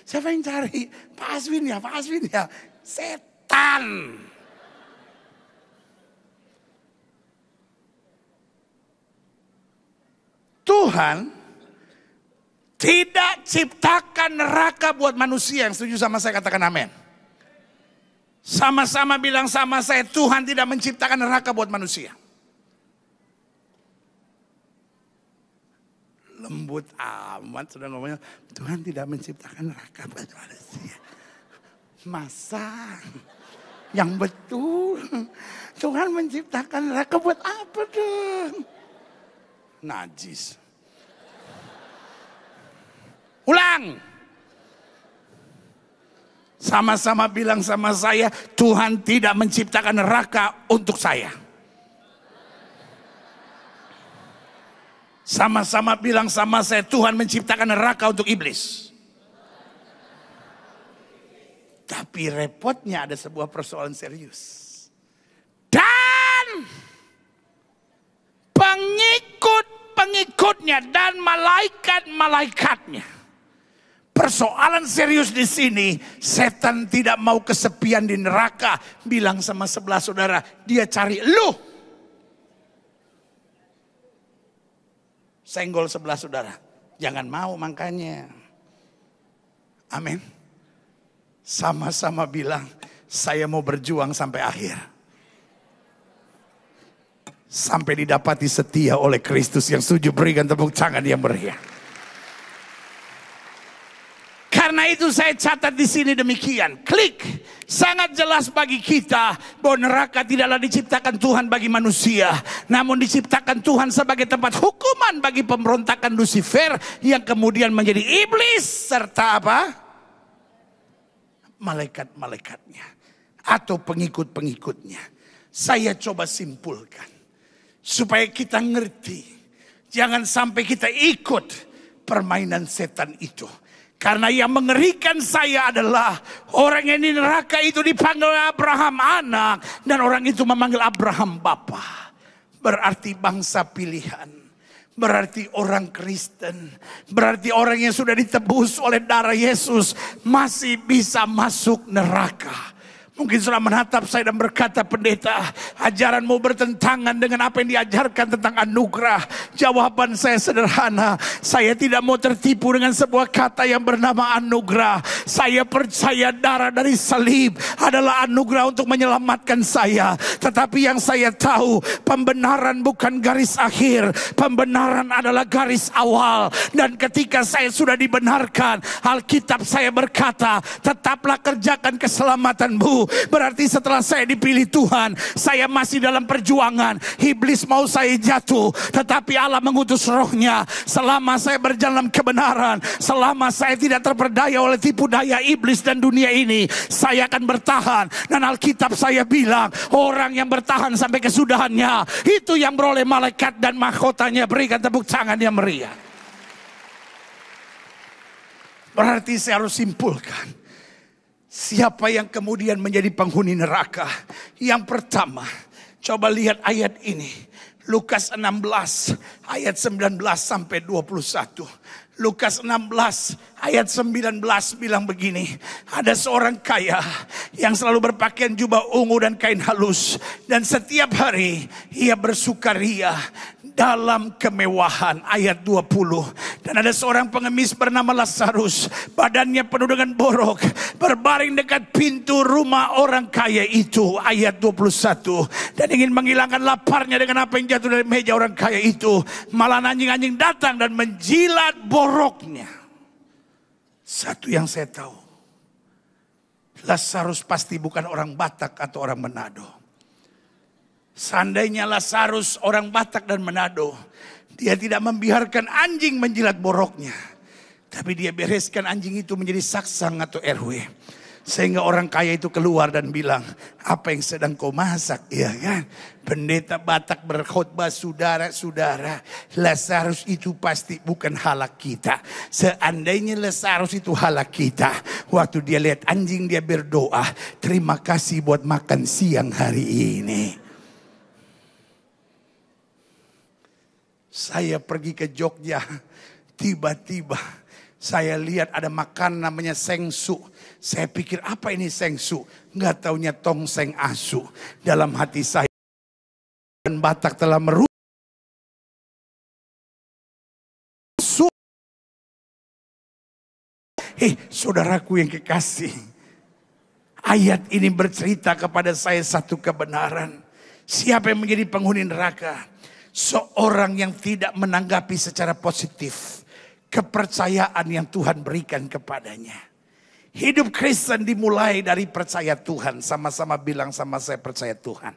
Siapa yang cari? Pak Aswin ya, setan. Tuhan tidak ciptakan neraka buat manusia. Yang setuju sama saya katakan amin. Sama-sama bilang sama saya, Tuhan tidak menciptakan neraka buat manusia. Lembut amat sudah ngomongnya, Tuhan tidak menciptakan neraka buat manusia. Masa? Yang betul. Tuhan menciptakan neraka buat apa dong? Najis. Ulang. Sama-sama bilang sama saya, Tuhan tidak menciptakan neraka untuk saya. Sama-sama bilang sama saya, Tuhan menciptakan neraka untuk iblis. Tapi repotnya ada sebuah persoalan serius. Dan pengikutnya dan malaikat-malaikatnya. Persoalan serius di sini, setan tidak mau kesepian di neraka. Bilang sama sebelah saudara, dia cari lu. Senggol sebelah saudara, jangan mau makanya. Amin. Sama-sama bilang, Saya mau berjuang sampai akhir. Sampai didapati setia oleh Kristus. Yang setuju berikan tepuk tangan yang meriah. Karena itu saya catat di sini demikian. Klik. Sangat jelas bagi kita bahwa neraka tidaklah diciptakan Tuhan bagi manusia. Namun diciptakan Tuhan sebagai tempat hukuman bagi pemberontakan Lucifer. Yang kemudian menjadi iblis. Serta apa? Malaikat-malaikatnya. Atau pengikut-pengikutnya. Saya coba simpulkan. Supaya kita ngerti. Jangan sampai kita ikut permainan setan itu. Karena yang mengerikan saya adalah orang yang di neraka itu dipanggil Abraham anak. Dan orang itu memanggil Abraham bapa. Berarti bangsa pilihan. Berarti orang Kristen. Berarti orang yang sudah ditebus oleh darah Yesus masih bisa masuk neraka. Mungkin sudah menatap saya dan berkata, pendeta, ajaranmu bertentangan dengan apa yang diajarkan tentang anugerah. Jawaban saya sederhana. Saya tidak mau tertipu dengan sebuah kata yang bernama anugerah. Saya percaya darah dari salib adalah anugerah untuk menyelamatkan saya. Tetapi yang saya tahu, pembenaran bukan garis akhir. Pembenaran adalah garis awal. Dan ketika saya sudah dibenarkan, Alkitab saya berkata, tetaplah kerjakan keselamatanmu. Berarti setelah saya dipilih Tuhan, saya masih dalam perjuangan. Iblis mau saya jatuh, tetapi Allah mengutus rohnya. Selama saya berjalan kebenaran, selama saya tidak terperdaya oleh tipu daya iblis dan dunia ini, saya akan bertahan. Dan Alkitab saya bilang, orang yang bertahan sampai kesudahannya, itu yang beroleh malaikat dan mahkotanya. Berikan tepuk tangan yang meriah. Berarti saya harus simpulkan. Siapa yang kemudian menjadi penghuni neraka? Yang pertama, coba lihat ayat ini. Lukas 16 ayat 19 sampai 21. Lukas 16 ayat 19 bilang begini. Ada seorang kaya yang selalu berpakaian jubah ungu dan kain halus. Dan setiap hari ia bersukaria dalam kemewahan. Ayat 20. Dan ada seorang pengemis bernama Lazarus. Badannya penuh dengan borok. Berbaring dekat pintu rumah orang kaya itu. Ayat 21. Dan ingin menghilangkan laparnya dengan apa yang jatuh dari meja orang kaya itu. Malah anjing-anjing datang dan menjilat boroknya. Satu yang saya tahu. Lazarus pasti bukan orang Batak atau orang Manado. Seandainya Lazarus orang Batak dan Manado, dia tidak membiarkan anjing menjilat boroknya. Tapi dia bereskan anjing itu menjadi saksang atau RW. Sehingga orang kaya itu keluar dan bilang, apa yang sedang kau masak? Ya kan? Pendeta Batak berkhotbah, saudara-saudara, Lazarus itu pasti bukan halak kita. Seandainya Lazarus itu halak kita, waktu dia lihat anjing dia berdoa, terima kasih buat makan siang hari ini. Saya pergi ke Jogja, tiba-tiba saya lihat ada makan namanya sengsu. Saya pikir apa ini sengsu? Nggak taunya tongseng asu. Dalam hati saya, dan Batak telah merusak. Saudaraku yang kekasih, ayat ini bercerita kepada saya satu kebenaran. Siapa yang menjadi penghuni neraka? Seorang yang tidak menanggapi secara positif kepercayaan yang Tuhan berikan kepadanya. Hidup Kristen dimulai dari percaya Tuhan. Sama-sama bilang sama saya percaya Tuhan.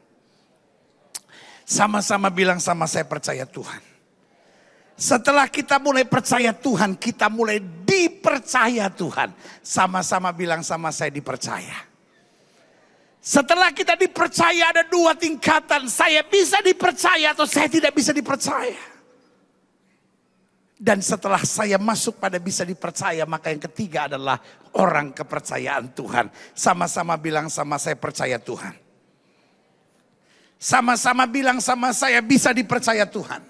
Sama-sama bilang sama saya percaya Tuhan. Setelah kita mulai percaya Tuhan, kita mulai dipercaya Tuhan. Sama-sama bilang sama saya dipercaya. Setelah kita dipercaya ada dua tingkatan. Saya bisa dipercaya atau saya tidak bisa dipercaya. Dan setelah saya masuk pada bisa dipercaya, maka yang ketiga adalah orang kepercayaan Tuhan. Sama-sama bilang sama saya percaya Tuhan. Sama-sama bilang sama saya bisa dipercaya Tuhan.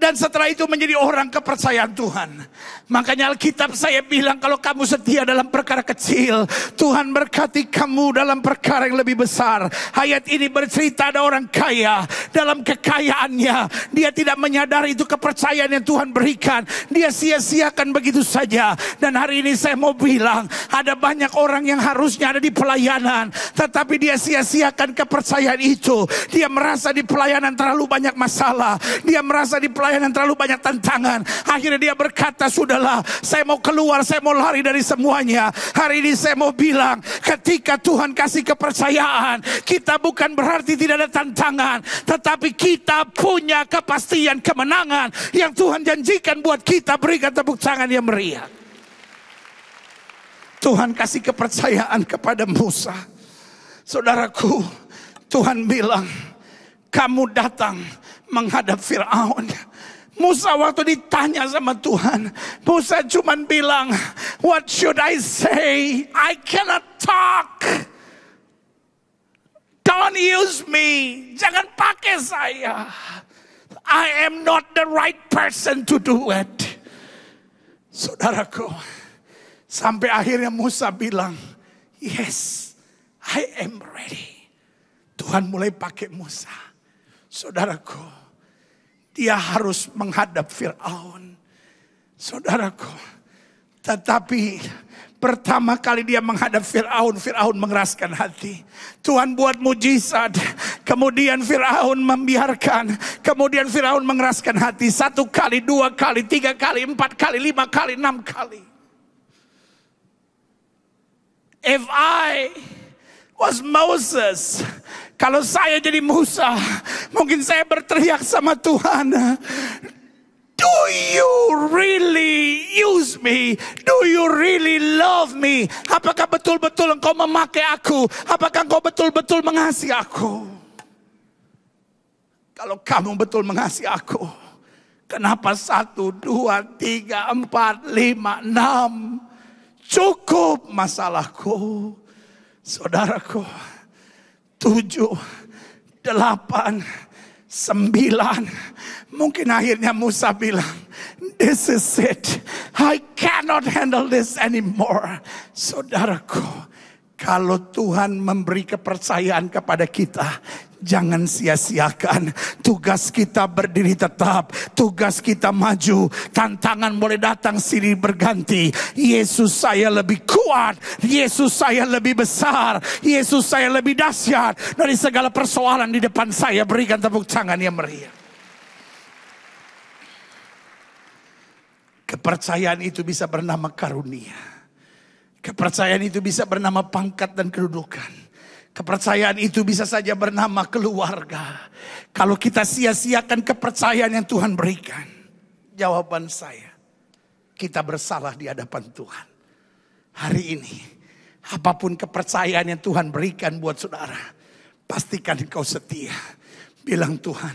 Dan setelah itu menjadi orang kepercayaan Tuhan. Makanya Alkitab saya bilang, kalau kamu setia dalam perkara kecil, Tuhan berkati kamu dalam perkara yang lebih besar. Ayat ini bercerita ada orang kaya. Dalam kekayaannya, dia tidak menyadari itu kepercayaan yang Tuhan berikan. Dia sia-siakan begitu saja. Dan hari ini saya mau bilang, ada banyak orang yang harusnya ada di pelayanan, tetapi dia sia-siakan kepercayaan itu. Dia merasa di pelayanan terlalu banyak masalah. Dia merasa di pelayanan terlalu banyak tantangan. Akhirnya dia berkata, sudahlah, saya mau keluar, saya mau lari dari semuanya. Hari ini saya mau bilang, ketika Tuhan kasih kepercayaan, kita bukan berarti tidak ada tantangan, tetapi kita punya kepastian kemenangan yang Tuhan janjikan buat kita. Berikan tepuk tangan yang meriah. Tuhan kasih kepercayaan kepada Musa. Saudaraku, Tuhan bilang, kamu datang menghadap Firaun. Musa waktu ditanya sama Tuhan, Musa cuma bilang, what should I say? I cannot talk. Don't use me. Jangan pakai saya. I am not the right person to do it. Saudaraku, sampai akhirnya Musa bilang, yes, I am ready. Tuhan mulai pakai Musa. Saudaraku, dia harus menghadap Firaun. Saudaraku, tetapi pertama kali dia menghadap Firaun, Firaun mengeraskan hati. Tuhan buat mujizat, kemudian Firaun membiarkan, kemudian Firaun mengeraskan hati. 1 kali, 2 kali, 3 kali, 4 kali, 5 kali, 6 kali. If I was Moses, kalau saya jadi Musa, mungkin saya berteriak sama Tuhan, do you really use me? Do you really love me? Apakah betul-betul engkau memakai aku? Apakah engkau betul-betul mengasihi aku? Kalau kamu betul mengasihi aku, kenapa 1, 2, 3, 4, 5, 6? Cukup masalahku. Saudaraku, 7, 8, 9. Mungkin akhirnya Musa bilang, this is it. I cannot handle this anymore. Saudaraku, kalau Tuhan memberi kepercayaan kepada kita, jangan sia-siakan. Tugas kita berdiri tetap. Tugas kita maju. Tantangan boleh datang silih berganti. Yesus saya lebih kuat. Yesus saya lebih besar. Yesus saya lebih dahsyat dari segala persoalan di depan saya. Berikan tepuk tangan yang meriah. Kepercayaan itu bisa bernama karunia. Kepercayaan itu bisa bernama pangkat dan kedudukan. Kepercayaan itu bisa saja bernama keluarga. Kalau kita sia-siakan kepercayaan yang Tuhan berikan, jawaban saya, kita bersalah di hadapan Tuhan. Hari ini, apapun kepercayaan yang Tuhan berikan buat saudara, pastikan engkau setia. Bilang, Tuhan,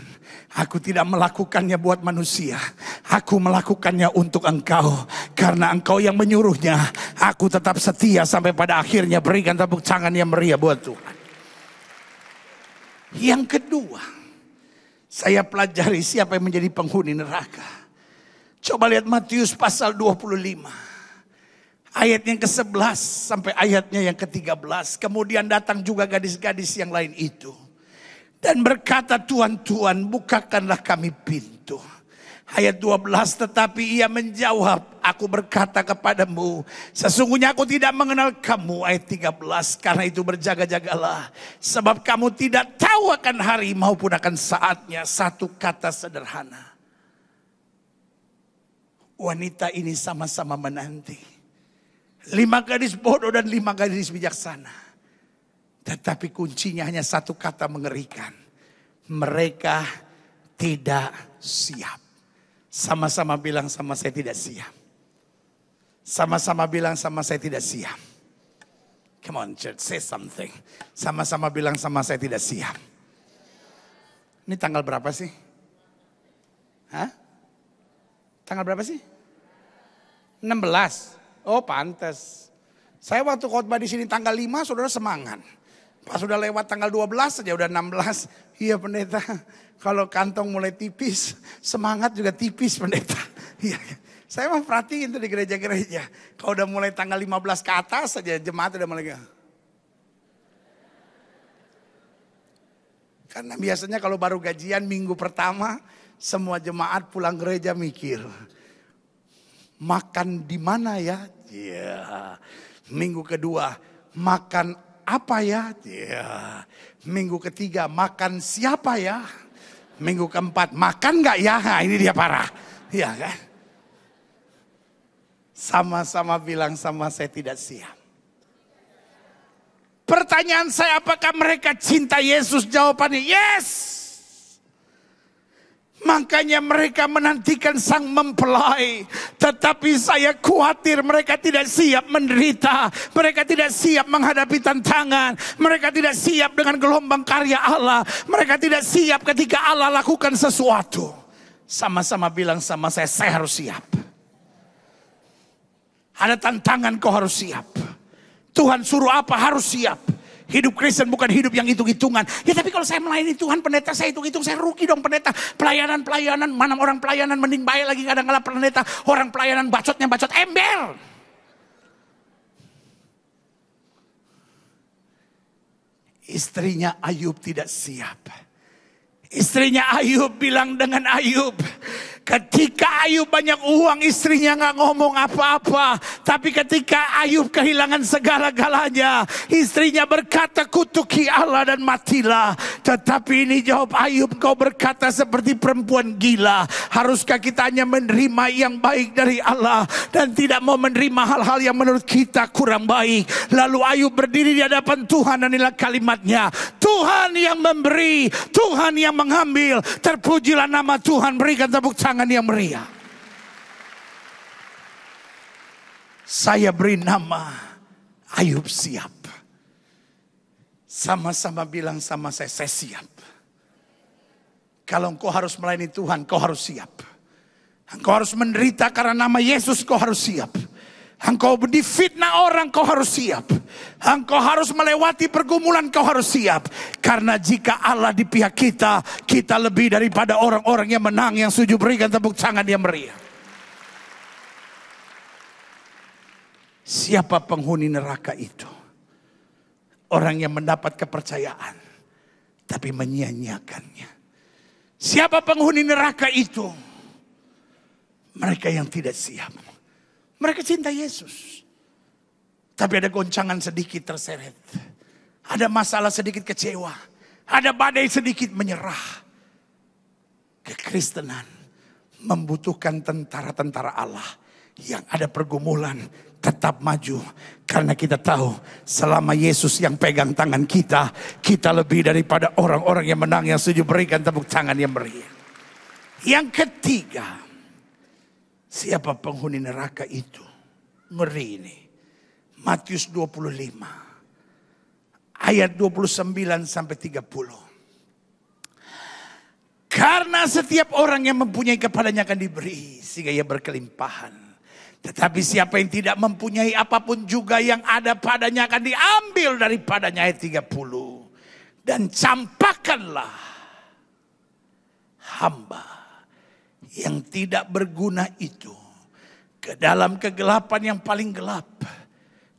aku tidak melakukannya buat manusia. Aku melakukannya untuk engkau. Karena engkau yang menyuruhnya, aku tetap setia sampai pada akhirnya. Berikan tepuk tangan yang meriah buat Tuhan. Yang kedua, saya pelajari siapa yang menjadi penghuni neraka. Coba lihat Matius pasal 25. Ayat yang ke-11 sampai ayatnya yang ke-13. Kemudian datang juga gadis-gadis yang lain itu. Dan berkata, Tuhan, Tuhan, bukakanlah kami pintu. Ayat 12, tetapi ia menjawab, aku berkata kepadamu, sesungguhnya aku tidak mengenal kamu. Ayat 13, karena itu berjaga-jagalah. Sebab kamu tidak tahu akan hari maupun akan saatnya. Satu kata sederhana. Wanita ini sama-sama menanti. 5 gadis bodoh dan 5 gadis bijaksana. Tetapi kuncinya hanya satu kata mengerikan. Mereka tidak siap. Sama-sama bilang sama saya tidak siap. Sama-sama bilang sama saya tidak siap. Come on church, say something. Sama-sama bilang sama saya tidak siap. Ini tanggal berapa sih? Hah? Tanggal berapa sih? 16. Oh pantas. Saya waktu khotbah di sini tanggal 5, saudara semangat. Pas sudah lewat tanggal 12 saja udah 16. Iya pendeta, kalau kantong mulai tipis, semangat juga tipis pendeta. Iya. Saya mah perhatiin tuh di gereja-gereja. Kalau udah mulai tanggal 15 ke atas saja jemaat udah mulai. Karena biasanya kalau baru gajian minggu pertama, semua jemaat pulang gereja mikir, makan di mana ya? Ya. Minggu kedua, makan apa ya? Ya. Minggu ketiga, makan siapa ya? Minggu keempat, makan nggak ya? Nah, ini dia parah. Ya kan? Sama-sama bilang sama saya tidak siap. Pertanyaan saya, apakah mereka cinta Yesus? Jawabannya yes. Makanya mereka menantikan sang mempelai. Tetapi saya khawatir mereka tidak siap menderita. Mereka tidak siap menghadapi tantangan. Mereka tidak siap dengan gelombang karya Allah. Mereka tidak siap ketika Allah lakukan sesuatu. Sama-sama bilang sama saya harus siap. Ada tantangan, kau harus siap. Tuhan suruh apa, harus siap. Hidup Kristen bukan hidup yang hitung-hitungan. Ya tapi kalau saya melayani Tuhan, pendeta saya hitung-hitung, saya rugi dong pendeta. Pelayanan, mana orang pelayanan mending baik lagi kadang-kadang pendeta. Orang pelayanan bacotnya bacot ember. Istrinya Ayub tidak siap. Istrinya Ayub bilang dengan Ayub, ketika Ayub banyak uang, istrinya gak ngomong apa-apa. Tapi ketika Ayub kehilangan segala-galanya, istrinya berkata, kutuki Allah dan matilah. Tetapi ini jawab Ayub, kau berkata seperti perempuan gila. Haruskah kita hanya menerima yang baik dari Allah dan tidak mau menerima hal-hal yang menurut kita kurang baik? Lalu Ayub berdiri di hadapan Tuhan dan inilah kalimatnya, Tuhan yang memberi, Tuhan yang mengambil, terpujilah nama Tuhan. Berikan tepuk tangan yang meriah. Saya beri nama Ayub siap. Sama-sama bilang sama saya siap. Kalau engkau harus melayani Tuhan, kau harus siap. Engkau harus menderita karena nama Yesus, kau harus siap. Engkau difitnah orang, kau harus siap. Engkau harus melewati pergumulan, kau harus siap. Karena jika Allah di pihak kita, kita lebih daripada orang-orang yang menang. Yang setuju berikan tepuk tangan yang meriah. Siapa penghuni neraka itu? Orang yang mendapat kepercayaan tapi menyia-nyiakannya. Siapa penghuni neraka itu? Mereka yang tidak siap. Mereka cinta Yesus. Tapi ada goncangan sedikit terseret. Ada masalah sedikit kecewa. Ada badai sedikit menyerah. Kekristenan membutuhkan tentara-tentara Allah. Yang ada pergumulan tetap maju. Karena kita tahu selama Yesus yang pegang tangan kita. Kita lebih daripada orang-orang yang menang. Yang setuju berikan tepuk tangan yang meriah. Yang ketiga. Siapa penghuni neraka itu? Ngeri ini. Matius 25. Ayat 29 sampai 30. Karena setiap orang yang mempunyai kepadanya akan diberi. Sehingga ia berkelimpahan. Tetapi siapa yang tidak mempunyai apapun juga yang ada padanya akan diambil daripadanya. Ayat 30. Dan campakkanlah hamba yang tidak berguna itu ke dalam kegelapan yang paling gelap.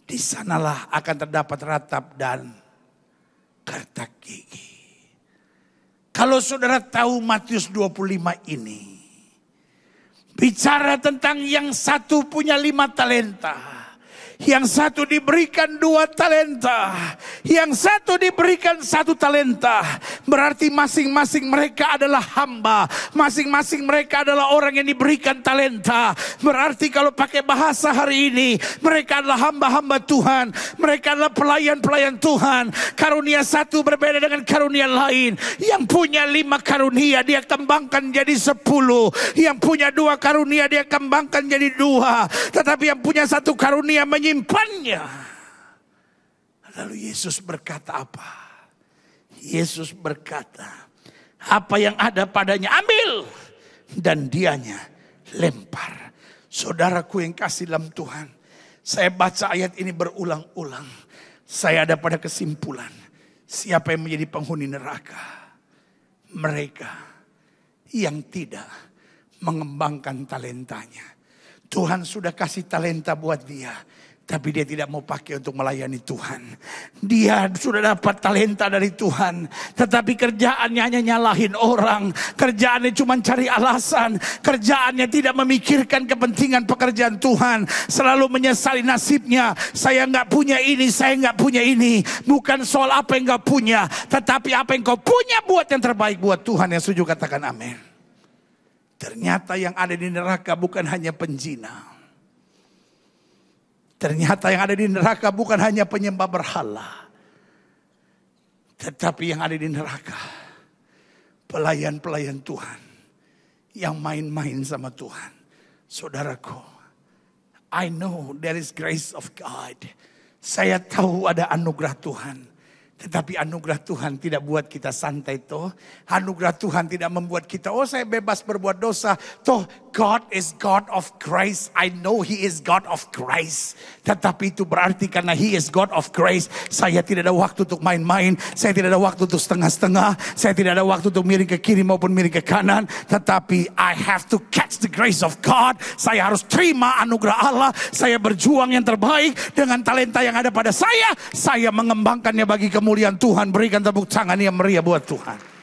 Di sanalah akan terdapat ratap dan kertak gigi. Kalau saudara tahu Matius 25 ini bicara tentang yang satu punya 5 talenta. Yang satu diberikan 2 talenta. Yang satu diberikan 1 talenta. Berarti masing-masing mereka adalah hamba. Masing-masing mereka adalah orang yang diberikan talenta. Berarti kalau pakai bahasa hari ini, mereka adalah hamba-hamba Tuhan. Mereka adalah pelayan-pelayan Tuhan. Karunia satu berbeda dengan karunia lain. Yang punya 5 karunia dia kembangkan jadi 10. Yang punya 2 karunia dia kembangkan jadi 2. Tetapi yang punya 1 karunia menyimpannya. Lalu Yesus berkata apa? Yesus berkata, apa yang ada padanya ambil dan dianya lempar. Saudaraku yang kasih dalam Tuhan, saya baca ayat ini berulang-ulang. Saya ada pada kesimpulan, Siapa yang menjadi penghuni neraka? Mereka yang tidak mengembangkan talentanya. Tuhan sudah kasih talenta buat dia, tapi dia tidak mau pakai untuk melayani Tuhan. Dia sudah dapat talenta dari Tuhan, tetapi kerjaannya hanya nyalahin orang. Kerjaannya cuma cari alasan. Kerjaannya tidak memikirkan kepentingan pekerjaan Tuhan. Selalu menyesali nasibnya. Saya nggak punya ini, saya nggak punya ini. Bukan soal apa yang nggak punya, tetapi apa yang kau punya buat yang terbaik buat Tuhan. Yang setuju katakan amin. Ternyata yang ada di neraka bukan hanya penjina. Ternyata yang ada di neraka bukan hanya penyembah berhala. Tetapi yang ada di neraka, pelayan-pelayan Tuhan. Yang main-main sama Tuhan. Saudaraku, I know there is grace of God. Saya tahu ada anugerah Tuhan. Tetapi anugerah Tuhan tidak buat kita santai toh. Anugerah Tuhan tidak membuat kita, oh saya bebas berbuat dosa. Toh God is God of grace. I know He is God of grace. Tetapi itu berarti karena He is God of grace, saya tidak ada waktu untuk main-main. Saya tidak ada waktu untuk setengah-setengah. Saya tidak ada waktu untuk miring ke kiri maupun miring ke kanan. Tetapi I have to catch the grace of God. Saya harus terima anugerah Allah. Saya berjuang yang terbaik dengan talenta yang ada pada saya. Saya mengembangkannya bagi kemuliaan Tuhan. Berikan tepuk tangan yang meriah buat Tuhan.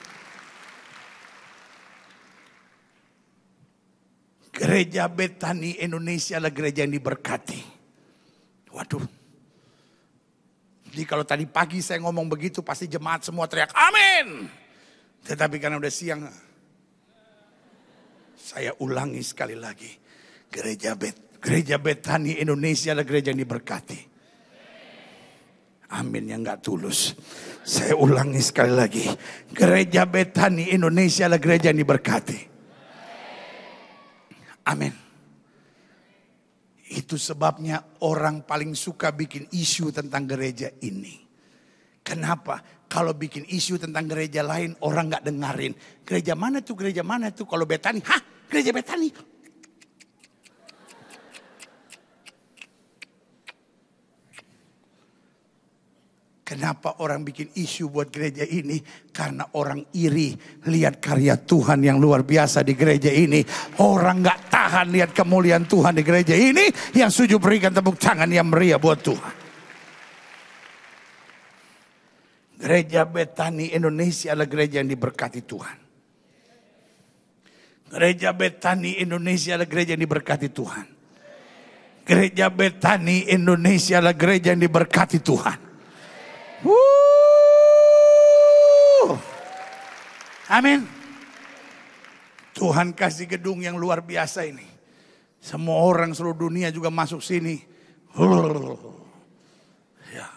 Gereja Betani Indonesia adalah gereja yang diberkati. Waduh. Jadi kalau tadi pagi saya ngomong begitu, pasti jemaat semua teriak amin. Tetapi karena udah siang, saya ulangi sekali lagi. Gereja Betani Indonesia adalah gereja yang diberkati. Amin yang gak tulus. Saya ulangi sekali lagi. Gereja Betani Indonesia adalah gereja yang diberkati. Amin. Itu sebabnya orang paling suka bikin isu tentang gereja ini. Kenapa? Kalau bikin isu tentang gereja lain orang gak dengerin. Gereja mana tuh, gereja mana tuh. Kalau Betani, hah gereja Betani. Kenapa orang bikin isu buat gereja ini? Karena orang iri lihat karya Tuhan yang luar biasa di gereja ini. Orang gak tahan lihat kemuliaan Tuhan di gereja ini. Yang setuju berikan tepuk tangan yang meriah buat Tuhan. Gereja Betani Indonesia adalah gereja yang diberkati Tuhan. Gereja Betani Indonesia adalah gereja yang diberkati Tuhan. Gereja Betani Indonesia adalah gereja yang diberkati Tuhan. Amin. Tuhan kasih gedung yang luar biasa ini. Semua orang seluruh dunia juga masuk sini. Ya.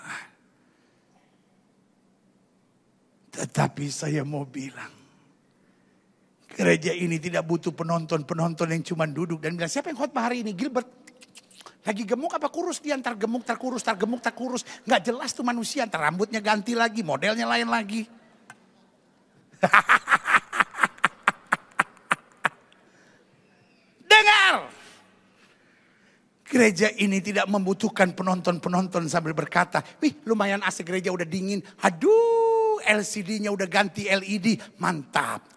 Tetapi saya mau bilang, gereja ini tidak butuh penonton-penonton yang cuma duduk dan bilang, siapa yang khotbah hari ini? Gilbert. Lagi gemuk apa kurus dia, ntar gemuk, ntar kurus, ntar gemuk, ntar kurus. Gak jelas tuh manusia, ntar rambutnya ganti lagi, modelnya lain lagi. Dengar. Gereja ini tidak membutuhkan penonton-penonton sambil berkata, wih lumayan AC gereja udah dingin. Aduh LCD-nya udah ganti LED, mantap.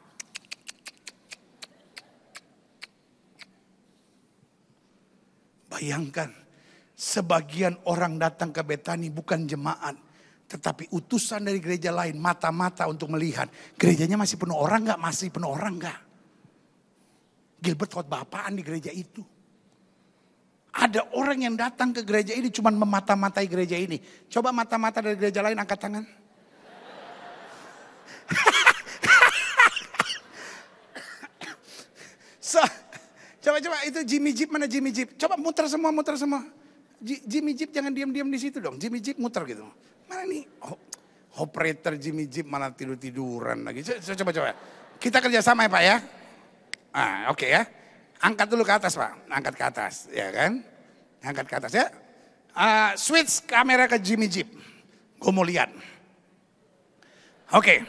Bayangkan, sebagian orang datang ke Betani bukan jemaat, tetapi utusan dari gereja lain, mata-mata untuk melihat. Gerejanya masih penuh orang gak? Masih penuh orang gak? Gilbert khotbah apaan di gereja itu? Ada orang yang datang ke gereja ini cuma memata-matai gereja ini. Coba mata-mata dari gereja lain angkat tangan. Coba itu Jimmy Jeep, mana Jimmy Jeep? Coba muter semua. Jimmy Jeep jangan diam-diam di situ dong. Jimmy Jeep muter gitu. Mana nih? Operator Jimmy Jeep mana tidur-tiduran lagi. Coba. Kita kerjasama ya Pak ya. Oke ya. Angkat dulu ke atas Pak. Angkat ke atas ya kan. Angkat ke atas ya. Switch kamera ke Jimmy Jeep. Gue mau lihat. Oke.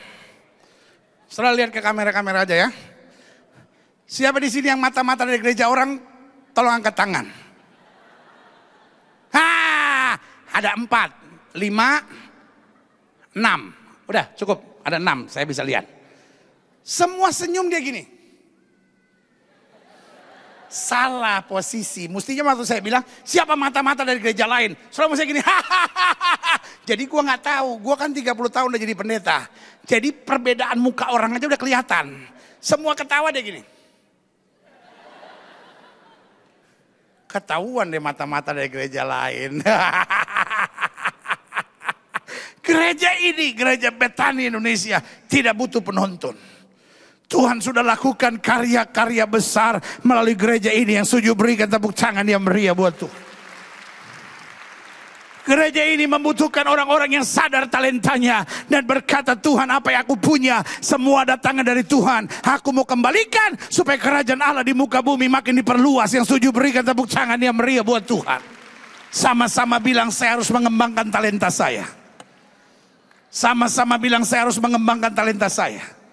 Setelah lihat ke kamera-kamera aja ya. Siapa di sini yang mata-mata dari gereja orang? Tolong angkat tangan. Ada 4, 5, 6. Udah cukup, ada 6 saya bisa lihat. Semua senyum dia gini. Salah posisi. Mestinya waktu saya bilang, siapa mata-mata dari gereja lain? Selalu saya gini, hahaha. Jadi gue gak tahu, gue kan 30 tahun udah jadi pendeta. Jadi perbedaan muka orang aja udah kelihatan. Semua ketawa deh gini. Ketahuan deh mata-mata dari gereja lain. Gereja ini, gereja Betani Indonesia tidak butuh penonton. Tuhan sudah lakukan karya-karya besar melalui gereja ini. Yang setuju berikan tepuk tangan yang meriah buat Tuhan. Gereja ini membutuhkan orang-orang yang sadar talentanya dan berkata, Tuhan apa yang aku punya semua datangnya dari Tuhan. Aku mau kembalikan supaya kerajaan Allah di muka bumi makin diperluas. Yang setuju berikan tepuk tangan yang meriah buat Tuhan. Sama-sama bilang saya harus mengembangkan talenta saya. Sama-sama bilang saya harus mengembangkan talenta saya.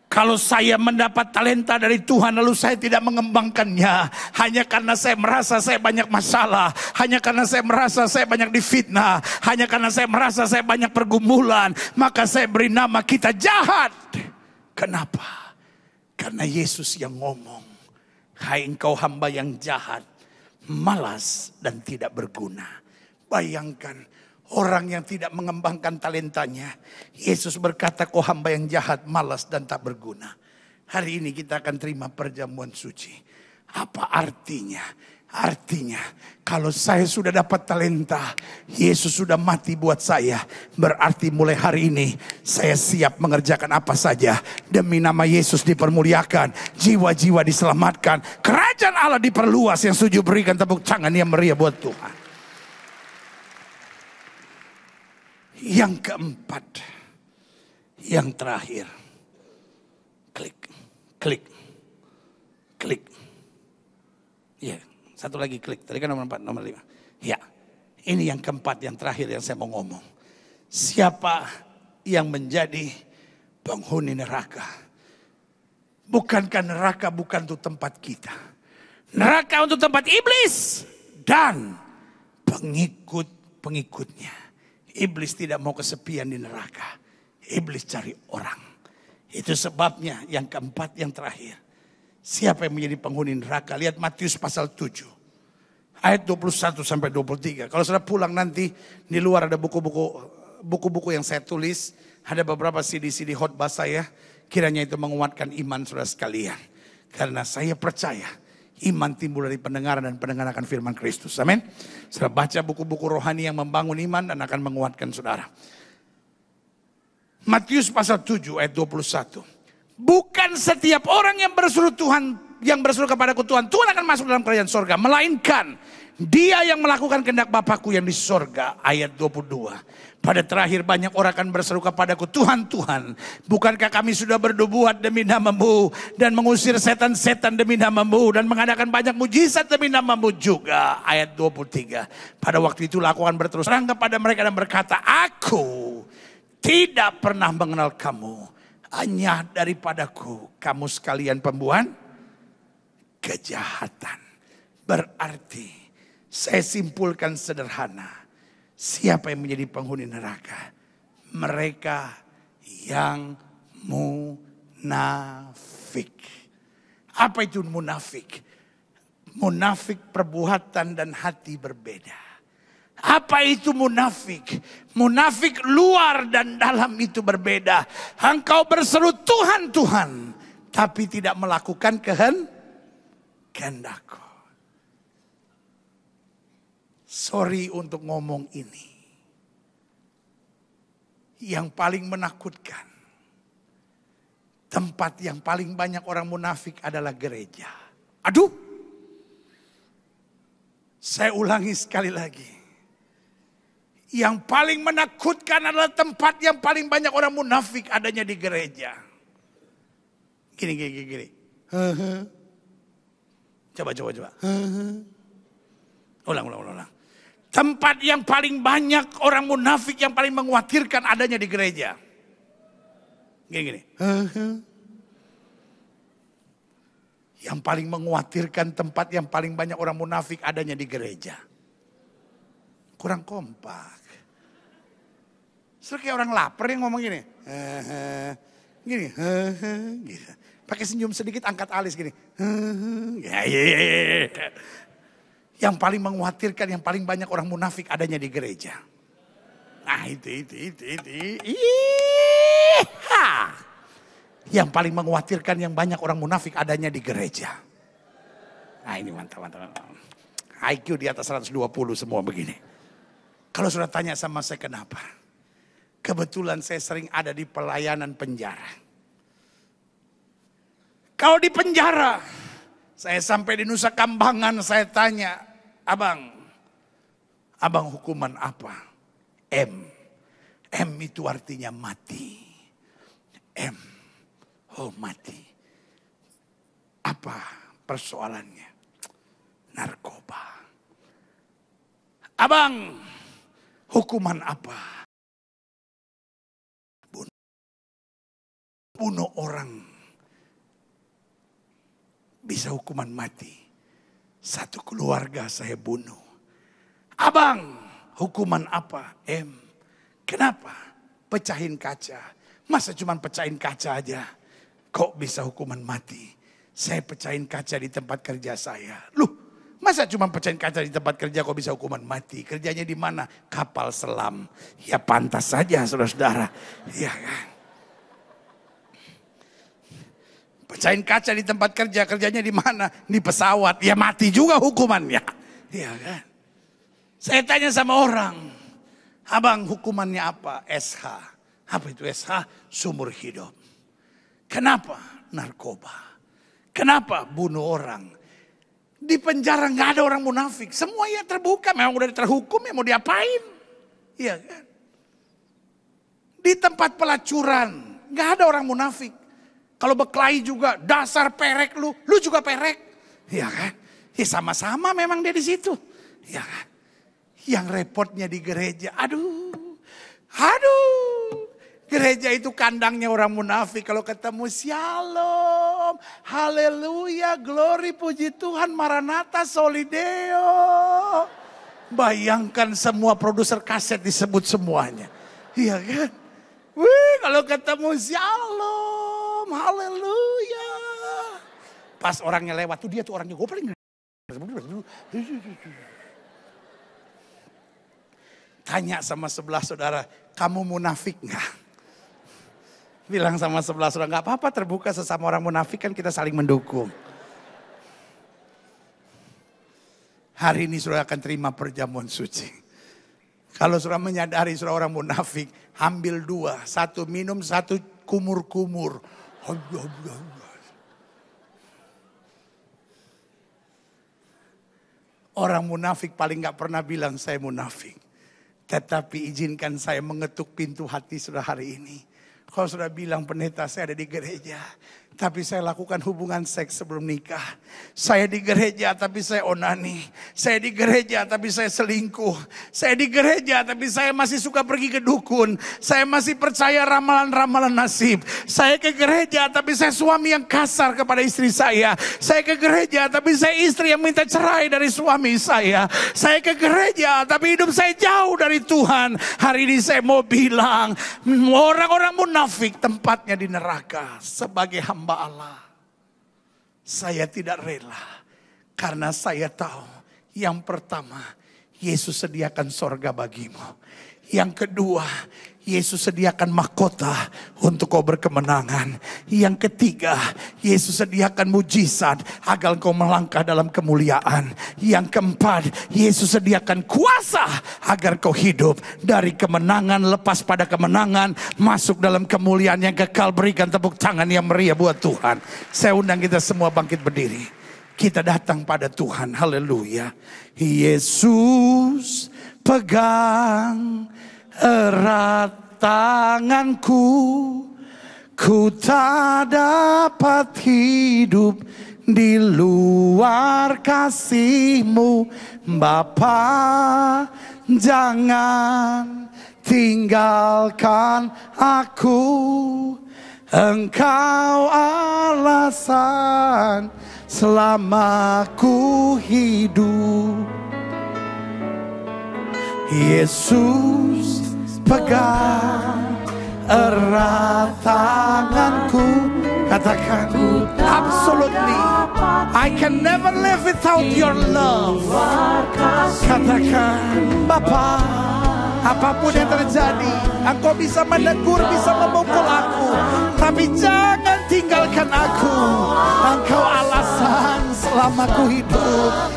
Kalau saya mendapat talenta dari Tuhan lalu saya tidak mengembangkannya hanya karena saya merasa saya banyak masalah, hanya karena saya merasa saya banyak difitnah, hanya karena saya merasa saya banyak pergumulan, maka saya beri nama kita jahat. Kenapa? Karena Yesus yang ngomong, hai engkau hamba yang jahat, malas dan tidak berguna. Bayangkan orang yang tidak mengembangkan talentanya. Yesus berkata, kau hamba yang jahat, malas dan tak berguna. Hari ini kita akan terima perjamuan suci. Apa artinya? Artinya kalau saya sudah dapat talenta, Yesus sudah mati buat saya. Berarti mulai hari ini saya siap mengerjakan apa saja. Demi nama Yesus dipermuliakan, jiwa-jiwa diselamatkan, kerajaan Allah diperluas. Yang setuju berikan tepuk tangan yang meriah buat Tuhan. Yang keempat, yang terakhir, klik, klik, klik. Ya, satu lagi klik. Tadi kan nomor 4, nomor 5. Ya, ini yang keempat, yang terakhir yang saya mau ngomong. Siapa yang menjadi penghuni neraka? Bukankah neraka bukan untuk tempat kita? Neraka untuk tempat iblis dan pengikut-pengikutnya. Iblis tidak mau kesepian di neraka. Iblis cari orang. Itu sebabnya yang keempat, yang terakhir. Siapa yang menjadi penghuni neraka? Lihat Matius pasal 7. Ayat 21 sampai 23. Kalau sudah pulang nanti, di luar ada buku-buku yang saya tulis. Ada beberapa CD-CD khotbah saya. Kiranya itu menguatkan iman saudara sekalian. Karena saya percaya iman timbul dari pendengaran dan pendengaran akan firman Kristus. Amin. Saudara baca buku-buku rohani yang membangun iman dan akan menguatkan saudara. Matius pasal 7 ayat 21. Bukan setiap orang yang berseru Tuhan, yang berseru kepadaku Tuhan, Tuhan akan masuk dalam kerajaan sorga. Melainkan dia yang melakukan kehendak Bapakku yang di sorga. Ayat 22. Pada terakhir banyak orang akan berseru kepadaku, Tuhan, Tuhan, bukankah kami sudah bernubuat demi nama-Mu dan mengusir setan-setan demi nama-Mu dan mengadakan banyak mujizat demi nama-Mu juga. Ayat 23. Pada waktu itu aku akan berterus terang kepada mereka dan berkata, aku tidak pernah mengenal kamu. Hanya daripadaku kamu sekalian pembuat kejahatan. Berarti saya simpulkan sederhana. Siapa yang menjadi penghuni neraka? Mereka yang munafik. Apa itu munafik? Munafik perbuatan dan hati berbeda. Apa itu munafik? Munafik luar dan dalam itu berbeda. Engkau berseru Tuhan, Tuhan, tapi tidak melakukan kehendakku. Sorry untuk ngomong ini. Yang paling menakutkan, tempat yang paling banyak orang munafik adalah gereja. Aduh, saya ulangi sekali lagi. Yang paling menakutkan adalah tempat yang paling banyak orang munafik adanya di gereja. Gini. Coba. Ulang. Tempat yang paling banyak orang munafik yang paling mengkhawatirkan adanya di gereja. Gini. Yang paling mengkhawatirkan tempat yang paling banyak orang munafik adanya di gereja. Kurang kompak. Terus kayak orang lapar yang ngomong gini. Gini. Gitu. Pakai senyum sedikit, angkat alis gini. Yang paling mengkhawatirkan, yang paling banyak orang munafik adanya di gereja. Nah itu. Yang paling mengkhawatirkan, yang banyak orang munafik adanya di gereja. Nah ini mantap. IQ di atas 120 semua begini. Kalau sudah tanya sama saya kenapa? Kebetulan saya sering ada di pelayanan penjara. Kalau di penjara, saya sampai di Nusa Kambangan, saya tanya, abang hukuman apa? M itu artinya mati. Mati. Apa persoalannya? Narkoba. Abang, hukuman apa? Bunuh orang. Bisa hukuman mati. Satu keluarga saya bunuh. Abang, hukuman apa? Kenapa? Pecahin kaca. Masa cuma pecahin kaca aja? Kok bisa hukuman mati? Saya pecahin kaca di tempat kerja saya. Loh, masa cuma pecahin kaca di tempat kerja kok bisa hukuman mati? Kerjanya di mana? Kapal selam. Ya pantas saja saudara-saudara. Ya kan? Pecahin kaca di tempat kerja, kerjanya di mana? Di pesawat. Ya mati juga hukumannya. Iya kan? Saya tanya sama orang, abang hukumannya apa? SH. Apa itu SH? Seumur hidup. Kenapa? Narkoba. Kenapa? Bunuh orang. Di penjara nggak ada orang munafik. Semuanya terbuka, memang udah terhukum, ya mau diapain? Iya kan? Di tempat pelacuran, nggak ada orang munafik. Kalau berkelahi juga, dasar perek lu juga perek. Iya kan? Ya sama-sama memang dia di situ. Iya kan? Yang repotnya di gereja, aduh. Gereja itu kandangnya orang munafik. Kalau ketemu shalom, haleluya, glory, puji Tuhan, maranatha, solideo. Bayangkan semua produser kaset disebut semuanya. Iya kan? Wih, kalau ketemu shalom, haleluya. Pas orangnya lewat tuh dia tuh orangnya gue paling. Tanya sama sebelah saudara, kamu munafik nggak? Bilang sama sebelah saudara, nggak apa-apa terbuka sesama orang munafik kan kita saling mendukung. Hari ini saudara akan terima perjamuan suci. Kalau saudara menyadari saudara orang munafik, ambil dua, satu minum, satu kumur-kumur. Orang munafik paling gak pernah bilang saya munafik. Tetapi izinkan saya mengetuk pintu hati saudara hari ini. Kalau sudah bilang pendeta saya ada di gereja, tapi saya lakukan hubungan seks sebelum nikah. Saya di gereja tapi saya onani. Saya di gereja tapi saya selingkuh. Saya di gereja tapi saya masih suka pergi ke dukun. Saya masih percaya ramalan-ramalan nasib. Saya ke gereja tapi saya suami yang kasar kepada istri saya. Saya ke gereja tapi saya istri yang minta cerai dari suami saya. Saya ke gereja tapi hidup saya jauh dari Tuhan. Hari ini saya mau bilang, orang-orang munafik tempatnya di neraka. Sebagai hamba Allah, saya tidak rela. Karena saya tahu, yang pertama, Yesus sediakan sorga bagimu. Yang kedua, Yesus sediakan mahkota untuk kau berkemenangan. Yang ketiga, Yesus sediakan mujizat agar kau melangkah dalam kemuliaan. Yang keempat, Yesus sediakan kuasa agar kau hidup dari kemenangan lepas pada kemenangan, masuk dalam kemuliaan yang kekal. Berikan tepuk tangan yang meriah buat Tuhan. Saya undang kita semua bangkit berdiri. Kita datang pada Tuhan. Haleluya. Yesus pegang erat tanganku, ku tak dapat hidup di luar kasih-Mu. Bapa, jangan tinggalkan aku, Engkau alasan selama ku hidup. Yesus pegang erat tanganku. Katakan, absolutely, I can never live without your love. Katakan, Bapa, apapun yang terjadi, Engkau bisa menegur, bisa memukul aku, tapi jangan tinggalkan aku. Engkau alasan selama ku hidup.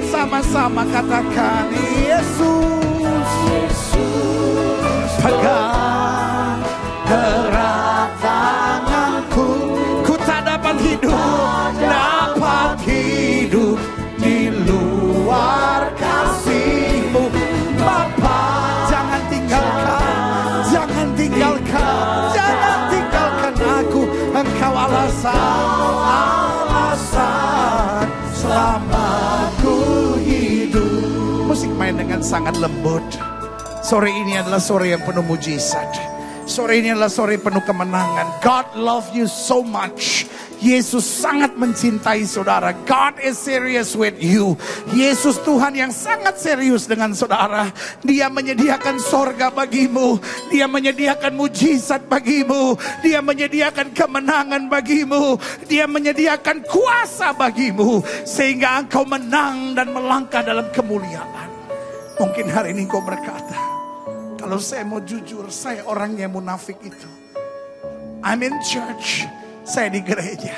Sama-sama katakan, Yesus, pegang erat tanganku. Ku tak dapat hidup di luar kasih-Mu. Bapa, jangan tinggalkan aku. Engkau alasan selama ku hidup. Musik main dengan sangat lembut. Sore ini adalah sore yang penuh mujizat. Sore ini adalah sore penuh kemenangan. God love you so much. Yesus sangat mencintai saudara. God is serious with you. Yesus Tuhan yang sangat serius dengan saudara. Dia menyediakan sorga bagimu. Dia menyediakan mujizat bagimu. Dia menyediakan kemenangan bagimu. Dia menyediakan kuasa bagimu. Sehingga engkau menang dan melangkah dalam kemuliaan. Mungkin hari ini kau berkata, kalau saya mau jujur, saya orang yang munafik itu. I'm in church. Saya di gereja,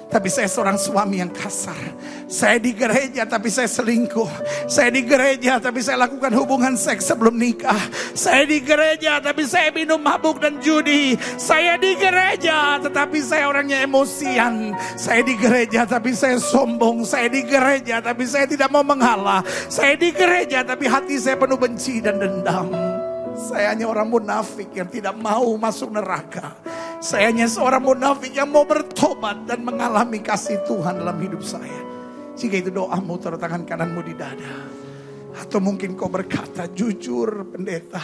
tapi saya seorang suami yang kasar. Saya di gereja, tapi saya selingkuh. Saya di gereja, tapi saya lakukan hubungan seks sebelum nikah. Saya di gereja, tapi saya minum mabuk dan judi. Saya di gereja, tetapi saya orangnya emosian. Saya di gereja, tapi saya sombong. Saya di gereja, tapi saya tidak mau mengalah. Saya di gereja, tapi hati saya penuh benci dan dendam. Saya hanya orang munafik yang tidak mau masuk neraka. Saya hanya seorang munafik yang mau bertobat dan mengalami kasih Tuhan dalam hidup saya. Jika itu doamu, taruh tangan kananmu di dada. Atau mungkin kau berkata, jujur pendeta,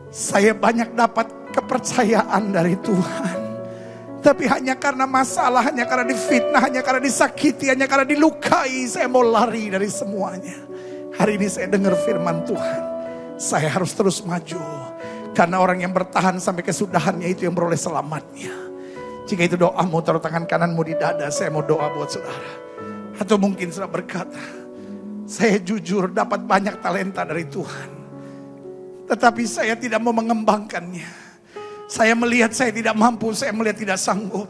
saya banyak dapat kepercayaan dari Tuhan. Tapi hanya karena masalah, hanya karena difitnah, hanya karena disakiti, hanya karena dilukai, saya mau lari dari semuanya. Hari ini saya dengar firman Tuhan. Saya harus terus maju. Karena orang yang bertahan sampai kesudahannya itu yang beroleh selamatnya. Jika itu doamu, taruh tangan kananmu di dada. Saya mau doa buat saudara. Atau mungkin saudara berkata, saya jujur dapat banyak talenta dari Tuhan. Tetapi saya tidak mau mengembangkannya. Saya melihat saya tidak mampu, saya melihat tidak sanggup.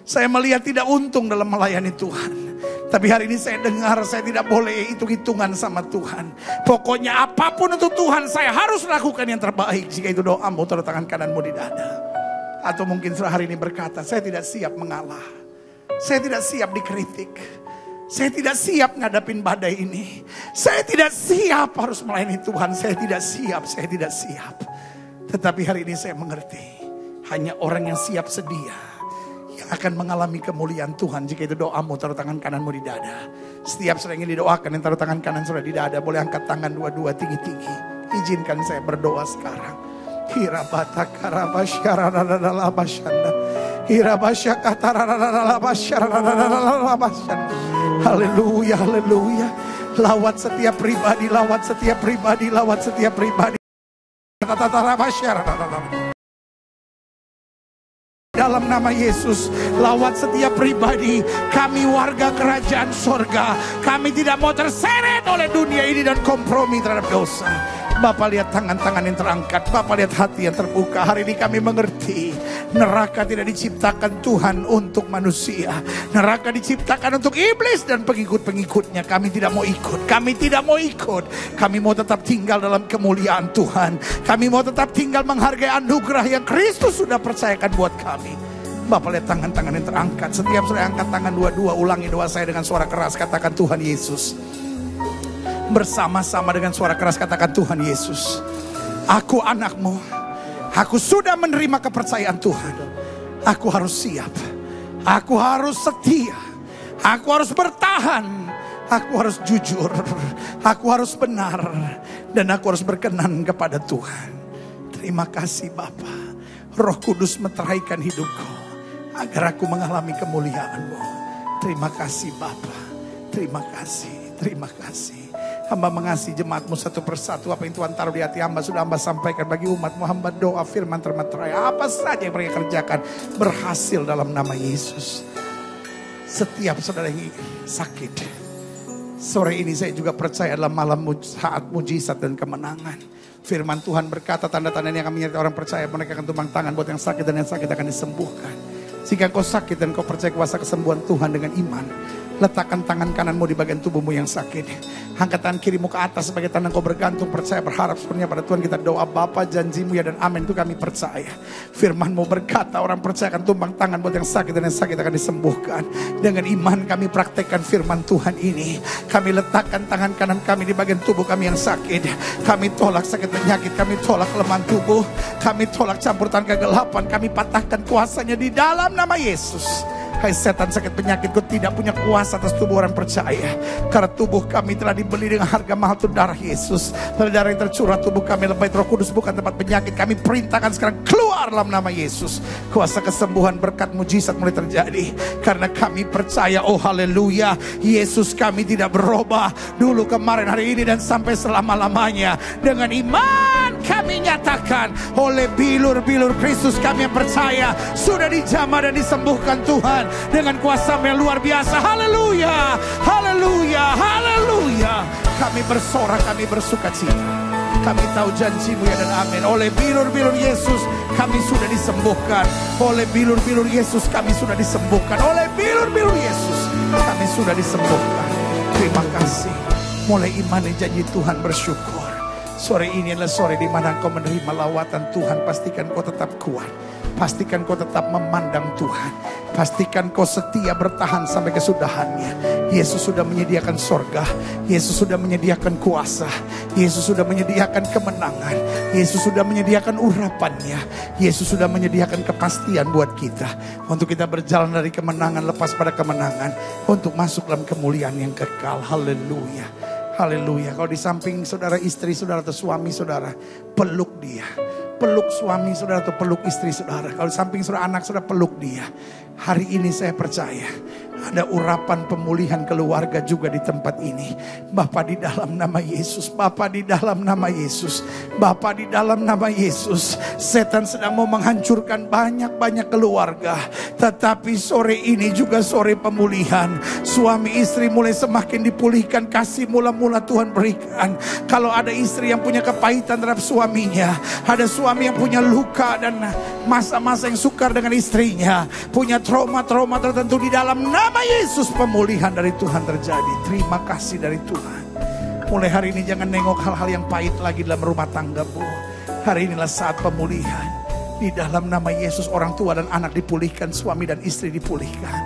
Saya melihat tidak untung dalam melayani Tuhan. Tapi hari ini saya dengar saya tidak boleh hitung-hitungan sama Tuhan. Pokoknya apapun untuk Tuhan saya harus lakukan yang terbaik. Jika itu doamu, taruh tangan kananmu di dada. Atau mungkin hari ini berkata, saya tidak siap mengalah. Saya tidak siap dikritik. Saya tidak siap ngadapin badai ini. Saya tidak siap harus melayani Tuhan. Saya tidak siap. Tetapi hari ini saya mengerti. Hanya orang yang siap sedia akan mengalami kemuliaan Tuhan. Jika itu doamu, taruh tangan kananmu di dada. Setiap saudara ingin didoakan, yang taruh tangan kanan saudara di dada, boleh angkat tangan dua-dua tinggi-tinggi. Izinkan saya berdoa sekarang. Haleluya, haleluya. Lawat setiap pribadi, lawat setiap pribadi, lawat setiap pribadi. Dalam nama Yesus, lawat setiap pribadi. Kami warga kerajaan sorga. Kami tidak mau terseret oleh dunia ini dan kompromi terhadap dosa. Bapak lihat tangan-tangan yang terangkat. Bapak lihat hati yang terbuka. Hari ini kami mengerti, neraka tidak diciptakan Tuhan untuk manusia. Neraka diciptakan untuk iblis dan pengikut-pengikutnya. Kami tidak mau ikut. Kami tidak mau ikut. Kami mau tetap tinggal dalam kemuliaan Tuhan. Kami mau tetap tinggal menghargai anugerah yang Kristus sudah percayakan buat kami. Bapak lihat tangan-tangan yang terangkat. Setiap saya angkat tangan dua-dua, ulangi doa saya dengan suara keras. Katakan, Tuhan Yesus. Bersama-sama dengan suara keras katakan, Tuhan Yesus, aku anakmu. Aku sudah menerima kepercayaan Tuhan. Aku harus siap. Aku harus setia. Aku harus bertahan. Aku harus jujur. Aku harus benar. Dan aku harus berkenan kepada Tuhan. Terima kasih Bapa. Roh Kudus meteraikan hidupku agar aku mengalami kemuliaan-Mu. Terima kasih Bapa. Terima kasih. Terima kasih. Hamba mengasihi jemaatmu satu persatu. Apa yang Tuhan taruh di hati hamba sudah hamba sampaikan bagi umatmu. Hamba doa firman termeterai. Apa saja yang mereka kerjakan berhasil dalam nama Yesus. Setiap saudara yang sakit, sore ini saya juga percaya adalah malam saat mujizat dan kemenangan. Firman Tuhan berkata tanda-tanda yang akan menyertai orang percaya. Mereka akan tumpang tangan buat yang sakit dan yang sakit akan disembuhkan. Jika kau sakit dan kau percaya kuasa kesembuhan Tuhan dengan iman, letakkan tangan kananmu di bagian tubuhmu yang sakit. Angkat tangan kirimu ke atas sebagai tanda kau bergantung, percaya, berharap sepenuhnya pada Tuhan. Kita doa, Bapa janjimu ya dan amin itu kami percaya. Firmanmu berkata orang percaya akan tumpang tangan buat yang sakit dan yang sakit akan disembuhkan. Dengan iman kami praktekkan firman Tuhan ini. Kami letakkan tangan kanan kami di bagian tubuh kami yang sakit. Kami tolak sakit penyakit, kami tolak kelemahan tubuh, kami tolak campur tangan kegelapan, kami patahkan kuasanya di dalam nama Yesus. Hai setan sakit penyakit, kau tidak punya kuasa atas tubuh orang percaya. Karena tubuh kami telah dibeli dengan harga mahal itu darah Yesus. Darah yang tercurah tubuh kami lebih Roh Kudus bukan tempat penyakit. Kami perintahkan sekarang keluar dalam nama Yesus. Kuasa kesembuhan berkat mujizat mulai terjadi. Karena kami percaya, oh haleluya, Yesus kami tidak berubah. Dulu, kemarin, hari ini dan sampai selama-lamanya. Dengan iman kami nyatakan oleh bilur-bilur Kristus kami yang percaya sudah dijamah dan disembuhkan Tuhan dengan kuasa yang luar biasa. Haleluya, haleluya, haleluya. Kami bersorak, kami bersuka cita. Kami tahu janjimu ya dan amin. Oleh bilur-bilur Yesus kami sudah disembuhkan. Oleh bilur-bilur Yesus kami sudah disembuhkan. Oleh bilur-bilur Yesus kami sudah disembuhkan. Terima kasih. Mulai imani janji Tuhan, bersyukur. Sore ini adalah sore di mana engkau menerima lawatan Tuhan. Pastikan kau tetap kuat. Pastikan kau tetap memandang Tuhan. Pastikan kau setia bertahan sampai kesudahannya. Yesus sudah menyediakan sorga. Yesus sudah menyediakan kuasa. Yesus sudah menyediakan kemenangan. Yesus sudah menyediakan urapannya. Yesus sudah menyediakan kepastian buat kita. Untuk kita berjalan dari kemenangan lepas pada kemenangan. Untuk masuk dalam kemuliaan yang kekal. Haleluya. Haleluya. Kalau di samping saudara, istri saudara atau suami saudara, peluk dia. Peluk suami saudara atau peluk istri saudara. Kalau di samping saudara, anak saudara, peluk dia. Hari ini saya percaya ada urapan pemulihan keluarga juga di tempat ini. Bapa di dalam nama Yesus, Bapa di dalam nama Yesus, Bapa di dalam nama Yesus. Setan sedang mau menghancurkan banyak-banyak keluarga. Tetapi sore ini juga sore pemulihan. Suami istri mulai semakin dipulihkan, kasih mula-mula Tuhan berikan. Kalau ada istri yang punya kepahitan terhadap suaminya, ada suami yang punya luka dan masa-masa yang sukar dengan istrinya, punya trauma-trauma tertentu, di dalam nama Yesus pemulihan dari Tuhan terjadi. Terima kasih dari Tuhan. Mulai hari ini jangan nengok hal-hal yang pahit lagi dalam rumah tanggamu. Hari inilah saat pemulihan. Di dalam nama Yesus orang tua dan anak dipulihkan, suami dan istri dipulihkan.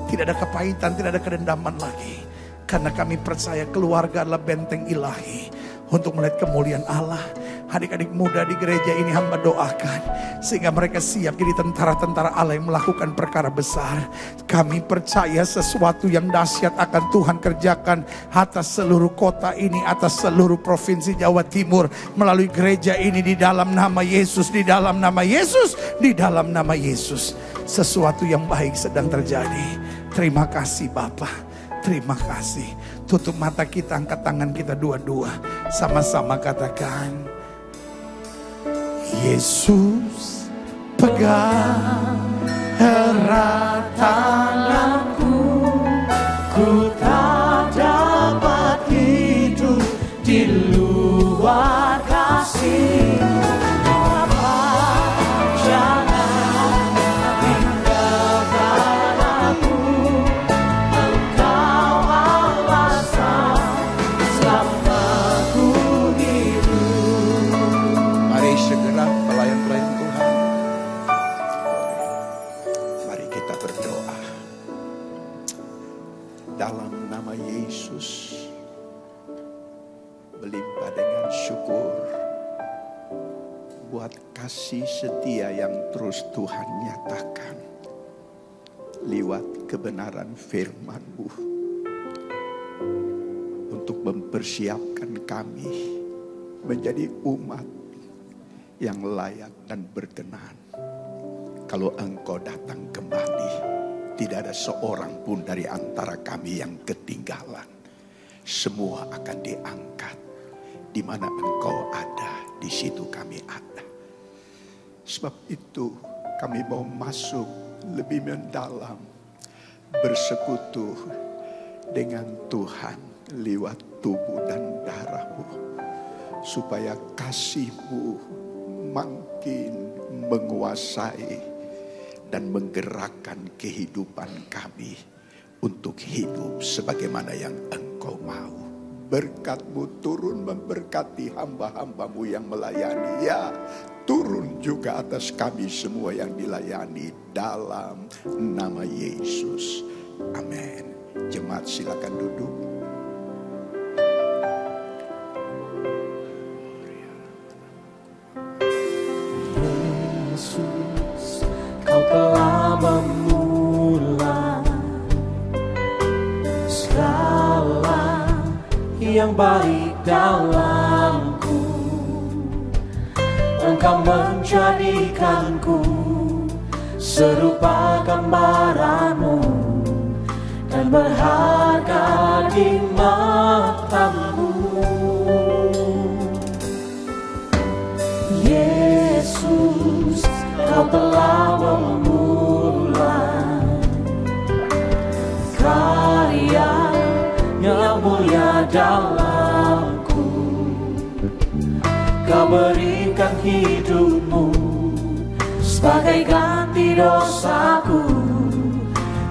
Tidak ada kepahitan, tidak ada kedendaman lagi. Karena kami percaya keluarga adalah benteng ilahi untuk melihat kemuliaan Allah. Adik-adik muda di gereja ini hamba doakan sehingga mereka siap jadi tentara-tentara Allah yang melakukan perkara besar. Kami percaya sesuatu yang dahsyat akan Tuhan kerjakan atas seluruh kota ini, atas seluruh provinsi Jawa Timur melalui gereja ini. Di dalam nama Yesus, di dalam nama Yesus, di dalam nama Yesus. Sesuatu yang baik sedang terjadi. Terima kasih Bapa. Terima kasih. Tutup mata kita, angkat tangan kita dua-dua. Sama-sama katakan, Yesus pegang erat tanganku, ku tak dapat hidup di luar kasih. Kasih setia yang terus Tuhan nyatakan lewat kebenaran firman-Mu untuk mempersiapkan kami menjadi umat yang layak dan berkenan. Kalau Engkau datang kembali, tidak ada seorang pun dari antara kami yang ketinggalan. semua akan diangkat. Di mana Engkau ada, di situ kami ada. Sebab itu kami mau masuk lebih mendalam, bersekutu dengan Tuhan lewat tubuh dan darah-Mu, supaya kasih-Mu makin menguasai dan menggerakkan kehidupan kami untuk hidup sebagaimana yang Engkau mau. Berkat-Mu turun memberkati hamba-hamba-Mu yang melayani. Ya, turun juga atas kami semua yang dilayani dalam nama Yesus. Amin. Jemaat silakan duduk. Yesus, Kau telah memulai segala yang baik dalamku. Engkau menjadikanku serupa gambaran-Mu dan berharga di mata-Mu. Yesus, Kau telah memulai karya yang mulia dalamku. Kau berikan hidup-Mu sebagai ganti dosaku,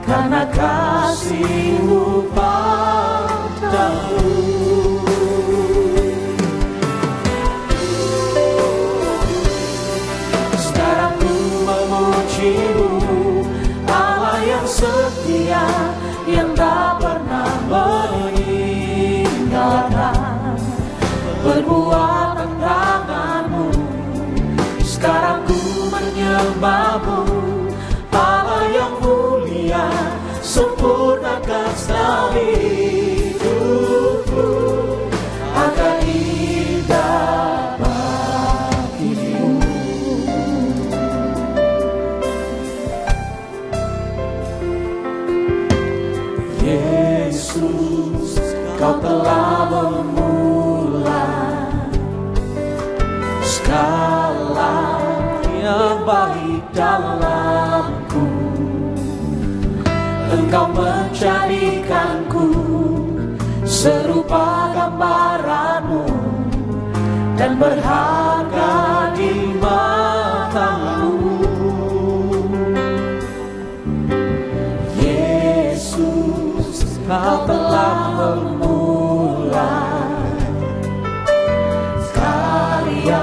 karena kasih-Mu padaku. Sekarang ku memuji-Mu, Allah yang setia, yang tak pernah meninggalkan perbuatan tangan-Mu. Sekarang ku menyembah-Mu, Allah yang mulia, sempurnakan segala hidupku agar indah bagi-Mu. Yesus, Kau telah memulai segala yang baik dalamku. Engkau menjadikanku serupa gambaran-Mu dan berharga di mata-Mu. Yesus, Kau telah memulai karya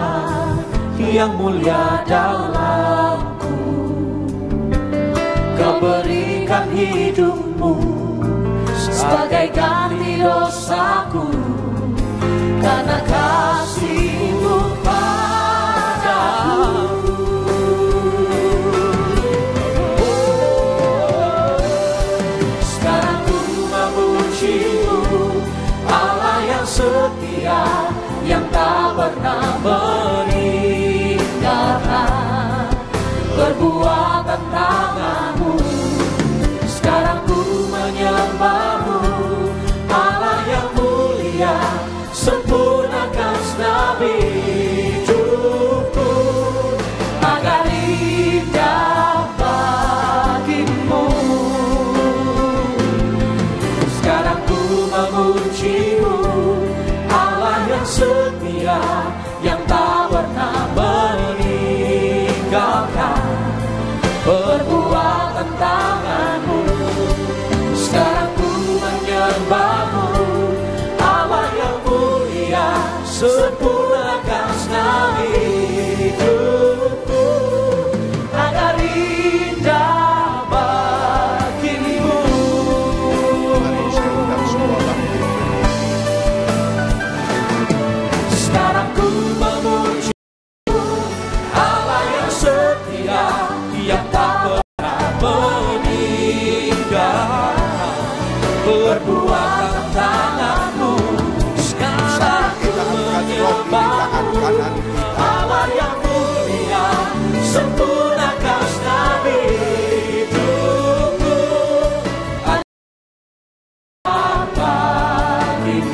yang mulia dalamku. Kau berikan hidup-Mu sebagai ganti dosaku, karena kasih-Mu padaku. Sekarang ku memuji-Mu, Allah yang setia, yang tak pernah meninggalkan perbuatan tangan-Mu. Sekarang ku menyembah-Mu, Allah yang mulia, sempurnakan segala hidupku agar indah bagi-Mu. Sekarang ku memuji-Mu, Allah yang setia, yang tak pernah meninggalkan perbuatan tangan-Mu. Sekarang ku menyembah-Mu, Allah yang mulia, sempurnakan segala hidupku agar indah bagi-Mu. Mari kita semua bangkit. Sekarang ku memuji Allah yang setia, yang tak pernah meninggalkan perbuatan tangan-Mu. Sekarang ku menyembah-Mu, Allah yang mulia, sempurnakan segala hidupku agar bagi-Mu.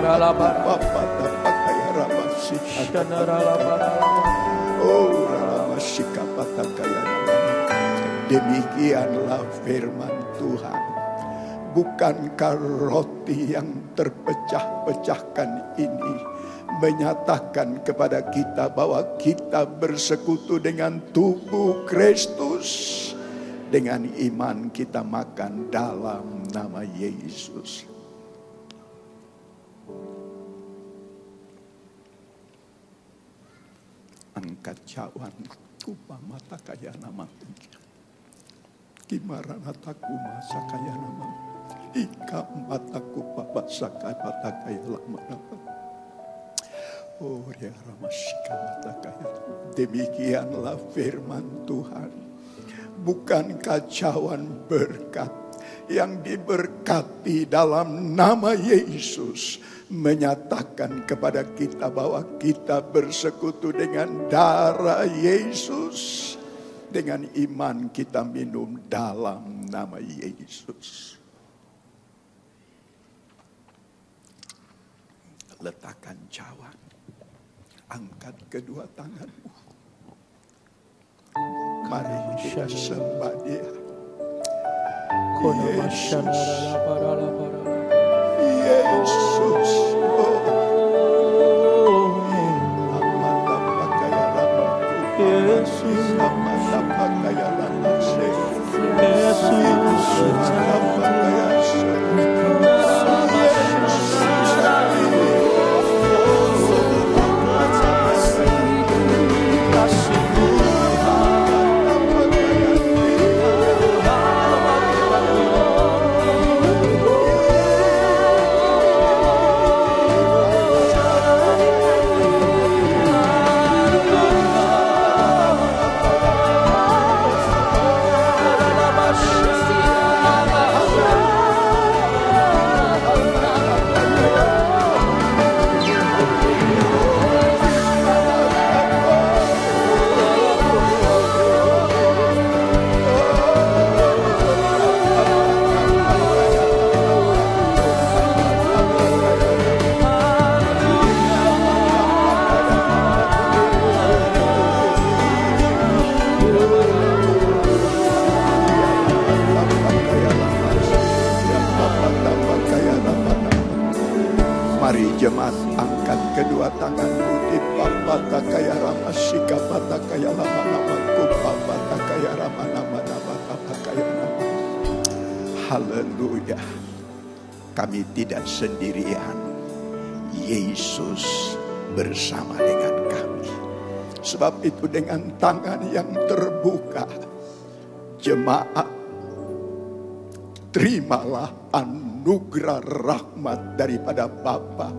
Bapa dapat kaya ramasi. Oh ramasi kapata kaya ramasi. Demikianlah firman Tuhan. Bukankah roti yang terpecah-pecahkan ini menyatakan kepada kita bahwa kita bersekutu dengan tubuh Kristus? Dengan iman kita makan dalam nama Yesus. Angkat cawan kupa mata kaya nama. Kimaranataku masa kaya nama. Ika mataku papa sakai mata kaya lama nama. Oh ya ramasika mata kaya. Demikianlah firman Tuhan. Bukankah cawan berkat yang diberkati dalam nama Yesus menyatakan kepada kita bahwa kita bersekutu dengan darah Yesus. Dengan iman kita minum dalam nama Yesus. Letakkan cawan. Angkat kedua tanganmu. Mari kita sembah Dia. Yesus. Yesus. Yesus. Jemaat, angkat kedua tanganmu di papata kaya rama sika pata kaya lama nama ku papata kaya rama nama nama pata kaya nama. Haleluya. Kami tidak sendirian. Yesus bersama dengan kami. Sebab itu dengan tangan yang terbuka, jemaat, terimalah anugerah rahmat daripada Bapa,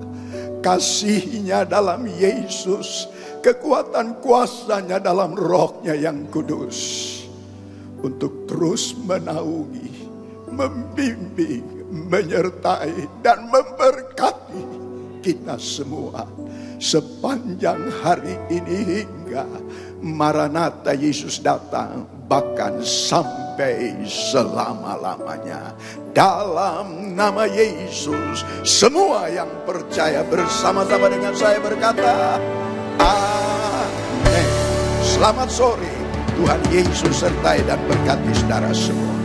kasihnya dalam Yesus, kekuatan kuasanya dalam rohnya yang kudus, untuk terus menaungi, membimbing, menyertai dan memberkati kita semua sepanjang hari ini hingga Maranatha Yesus datang, bahkan sampai selama-lamanya. Dalam nama Yesus, semua yang percaya bersama-sama dengan saya berkata, amin. Selamat sore, Tuhan Yesus sertai dan berkati saudara semua.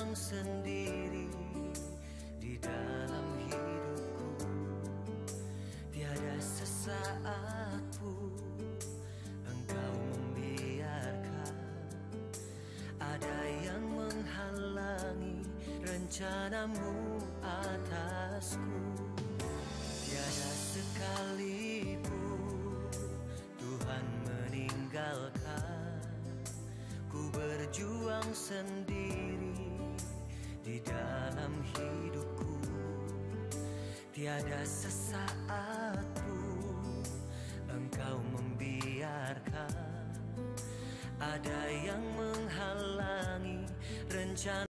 Sendiri di dalam hidupku, tiada sesaat pun Engkau membiarkan ada yang menghalangi rencanamu atasku. Tiada sekalipun Tuhan meninggalkan ku berjuang sendiri di dalam hidupku. Tiada sesaat pun Engkau membiarkan ada yang menghalangi rencana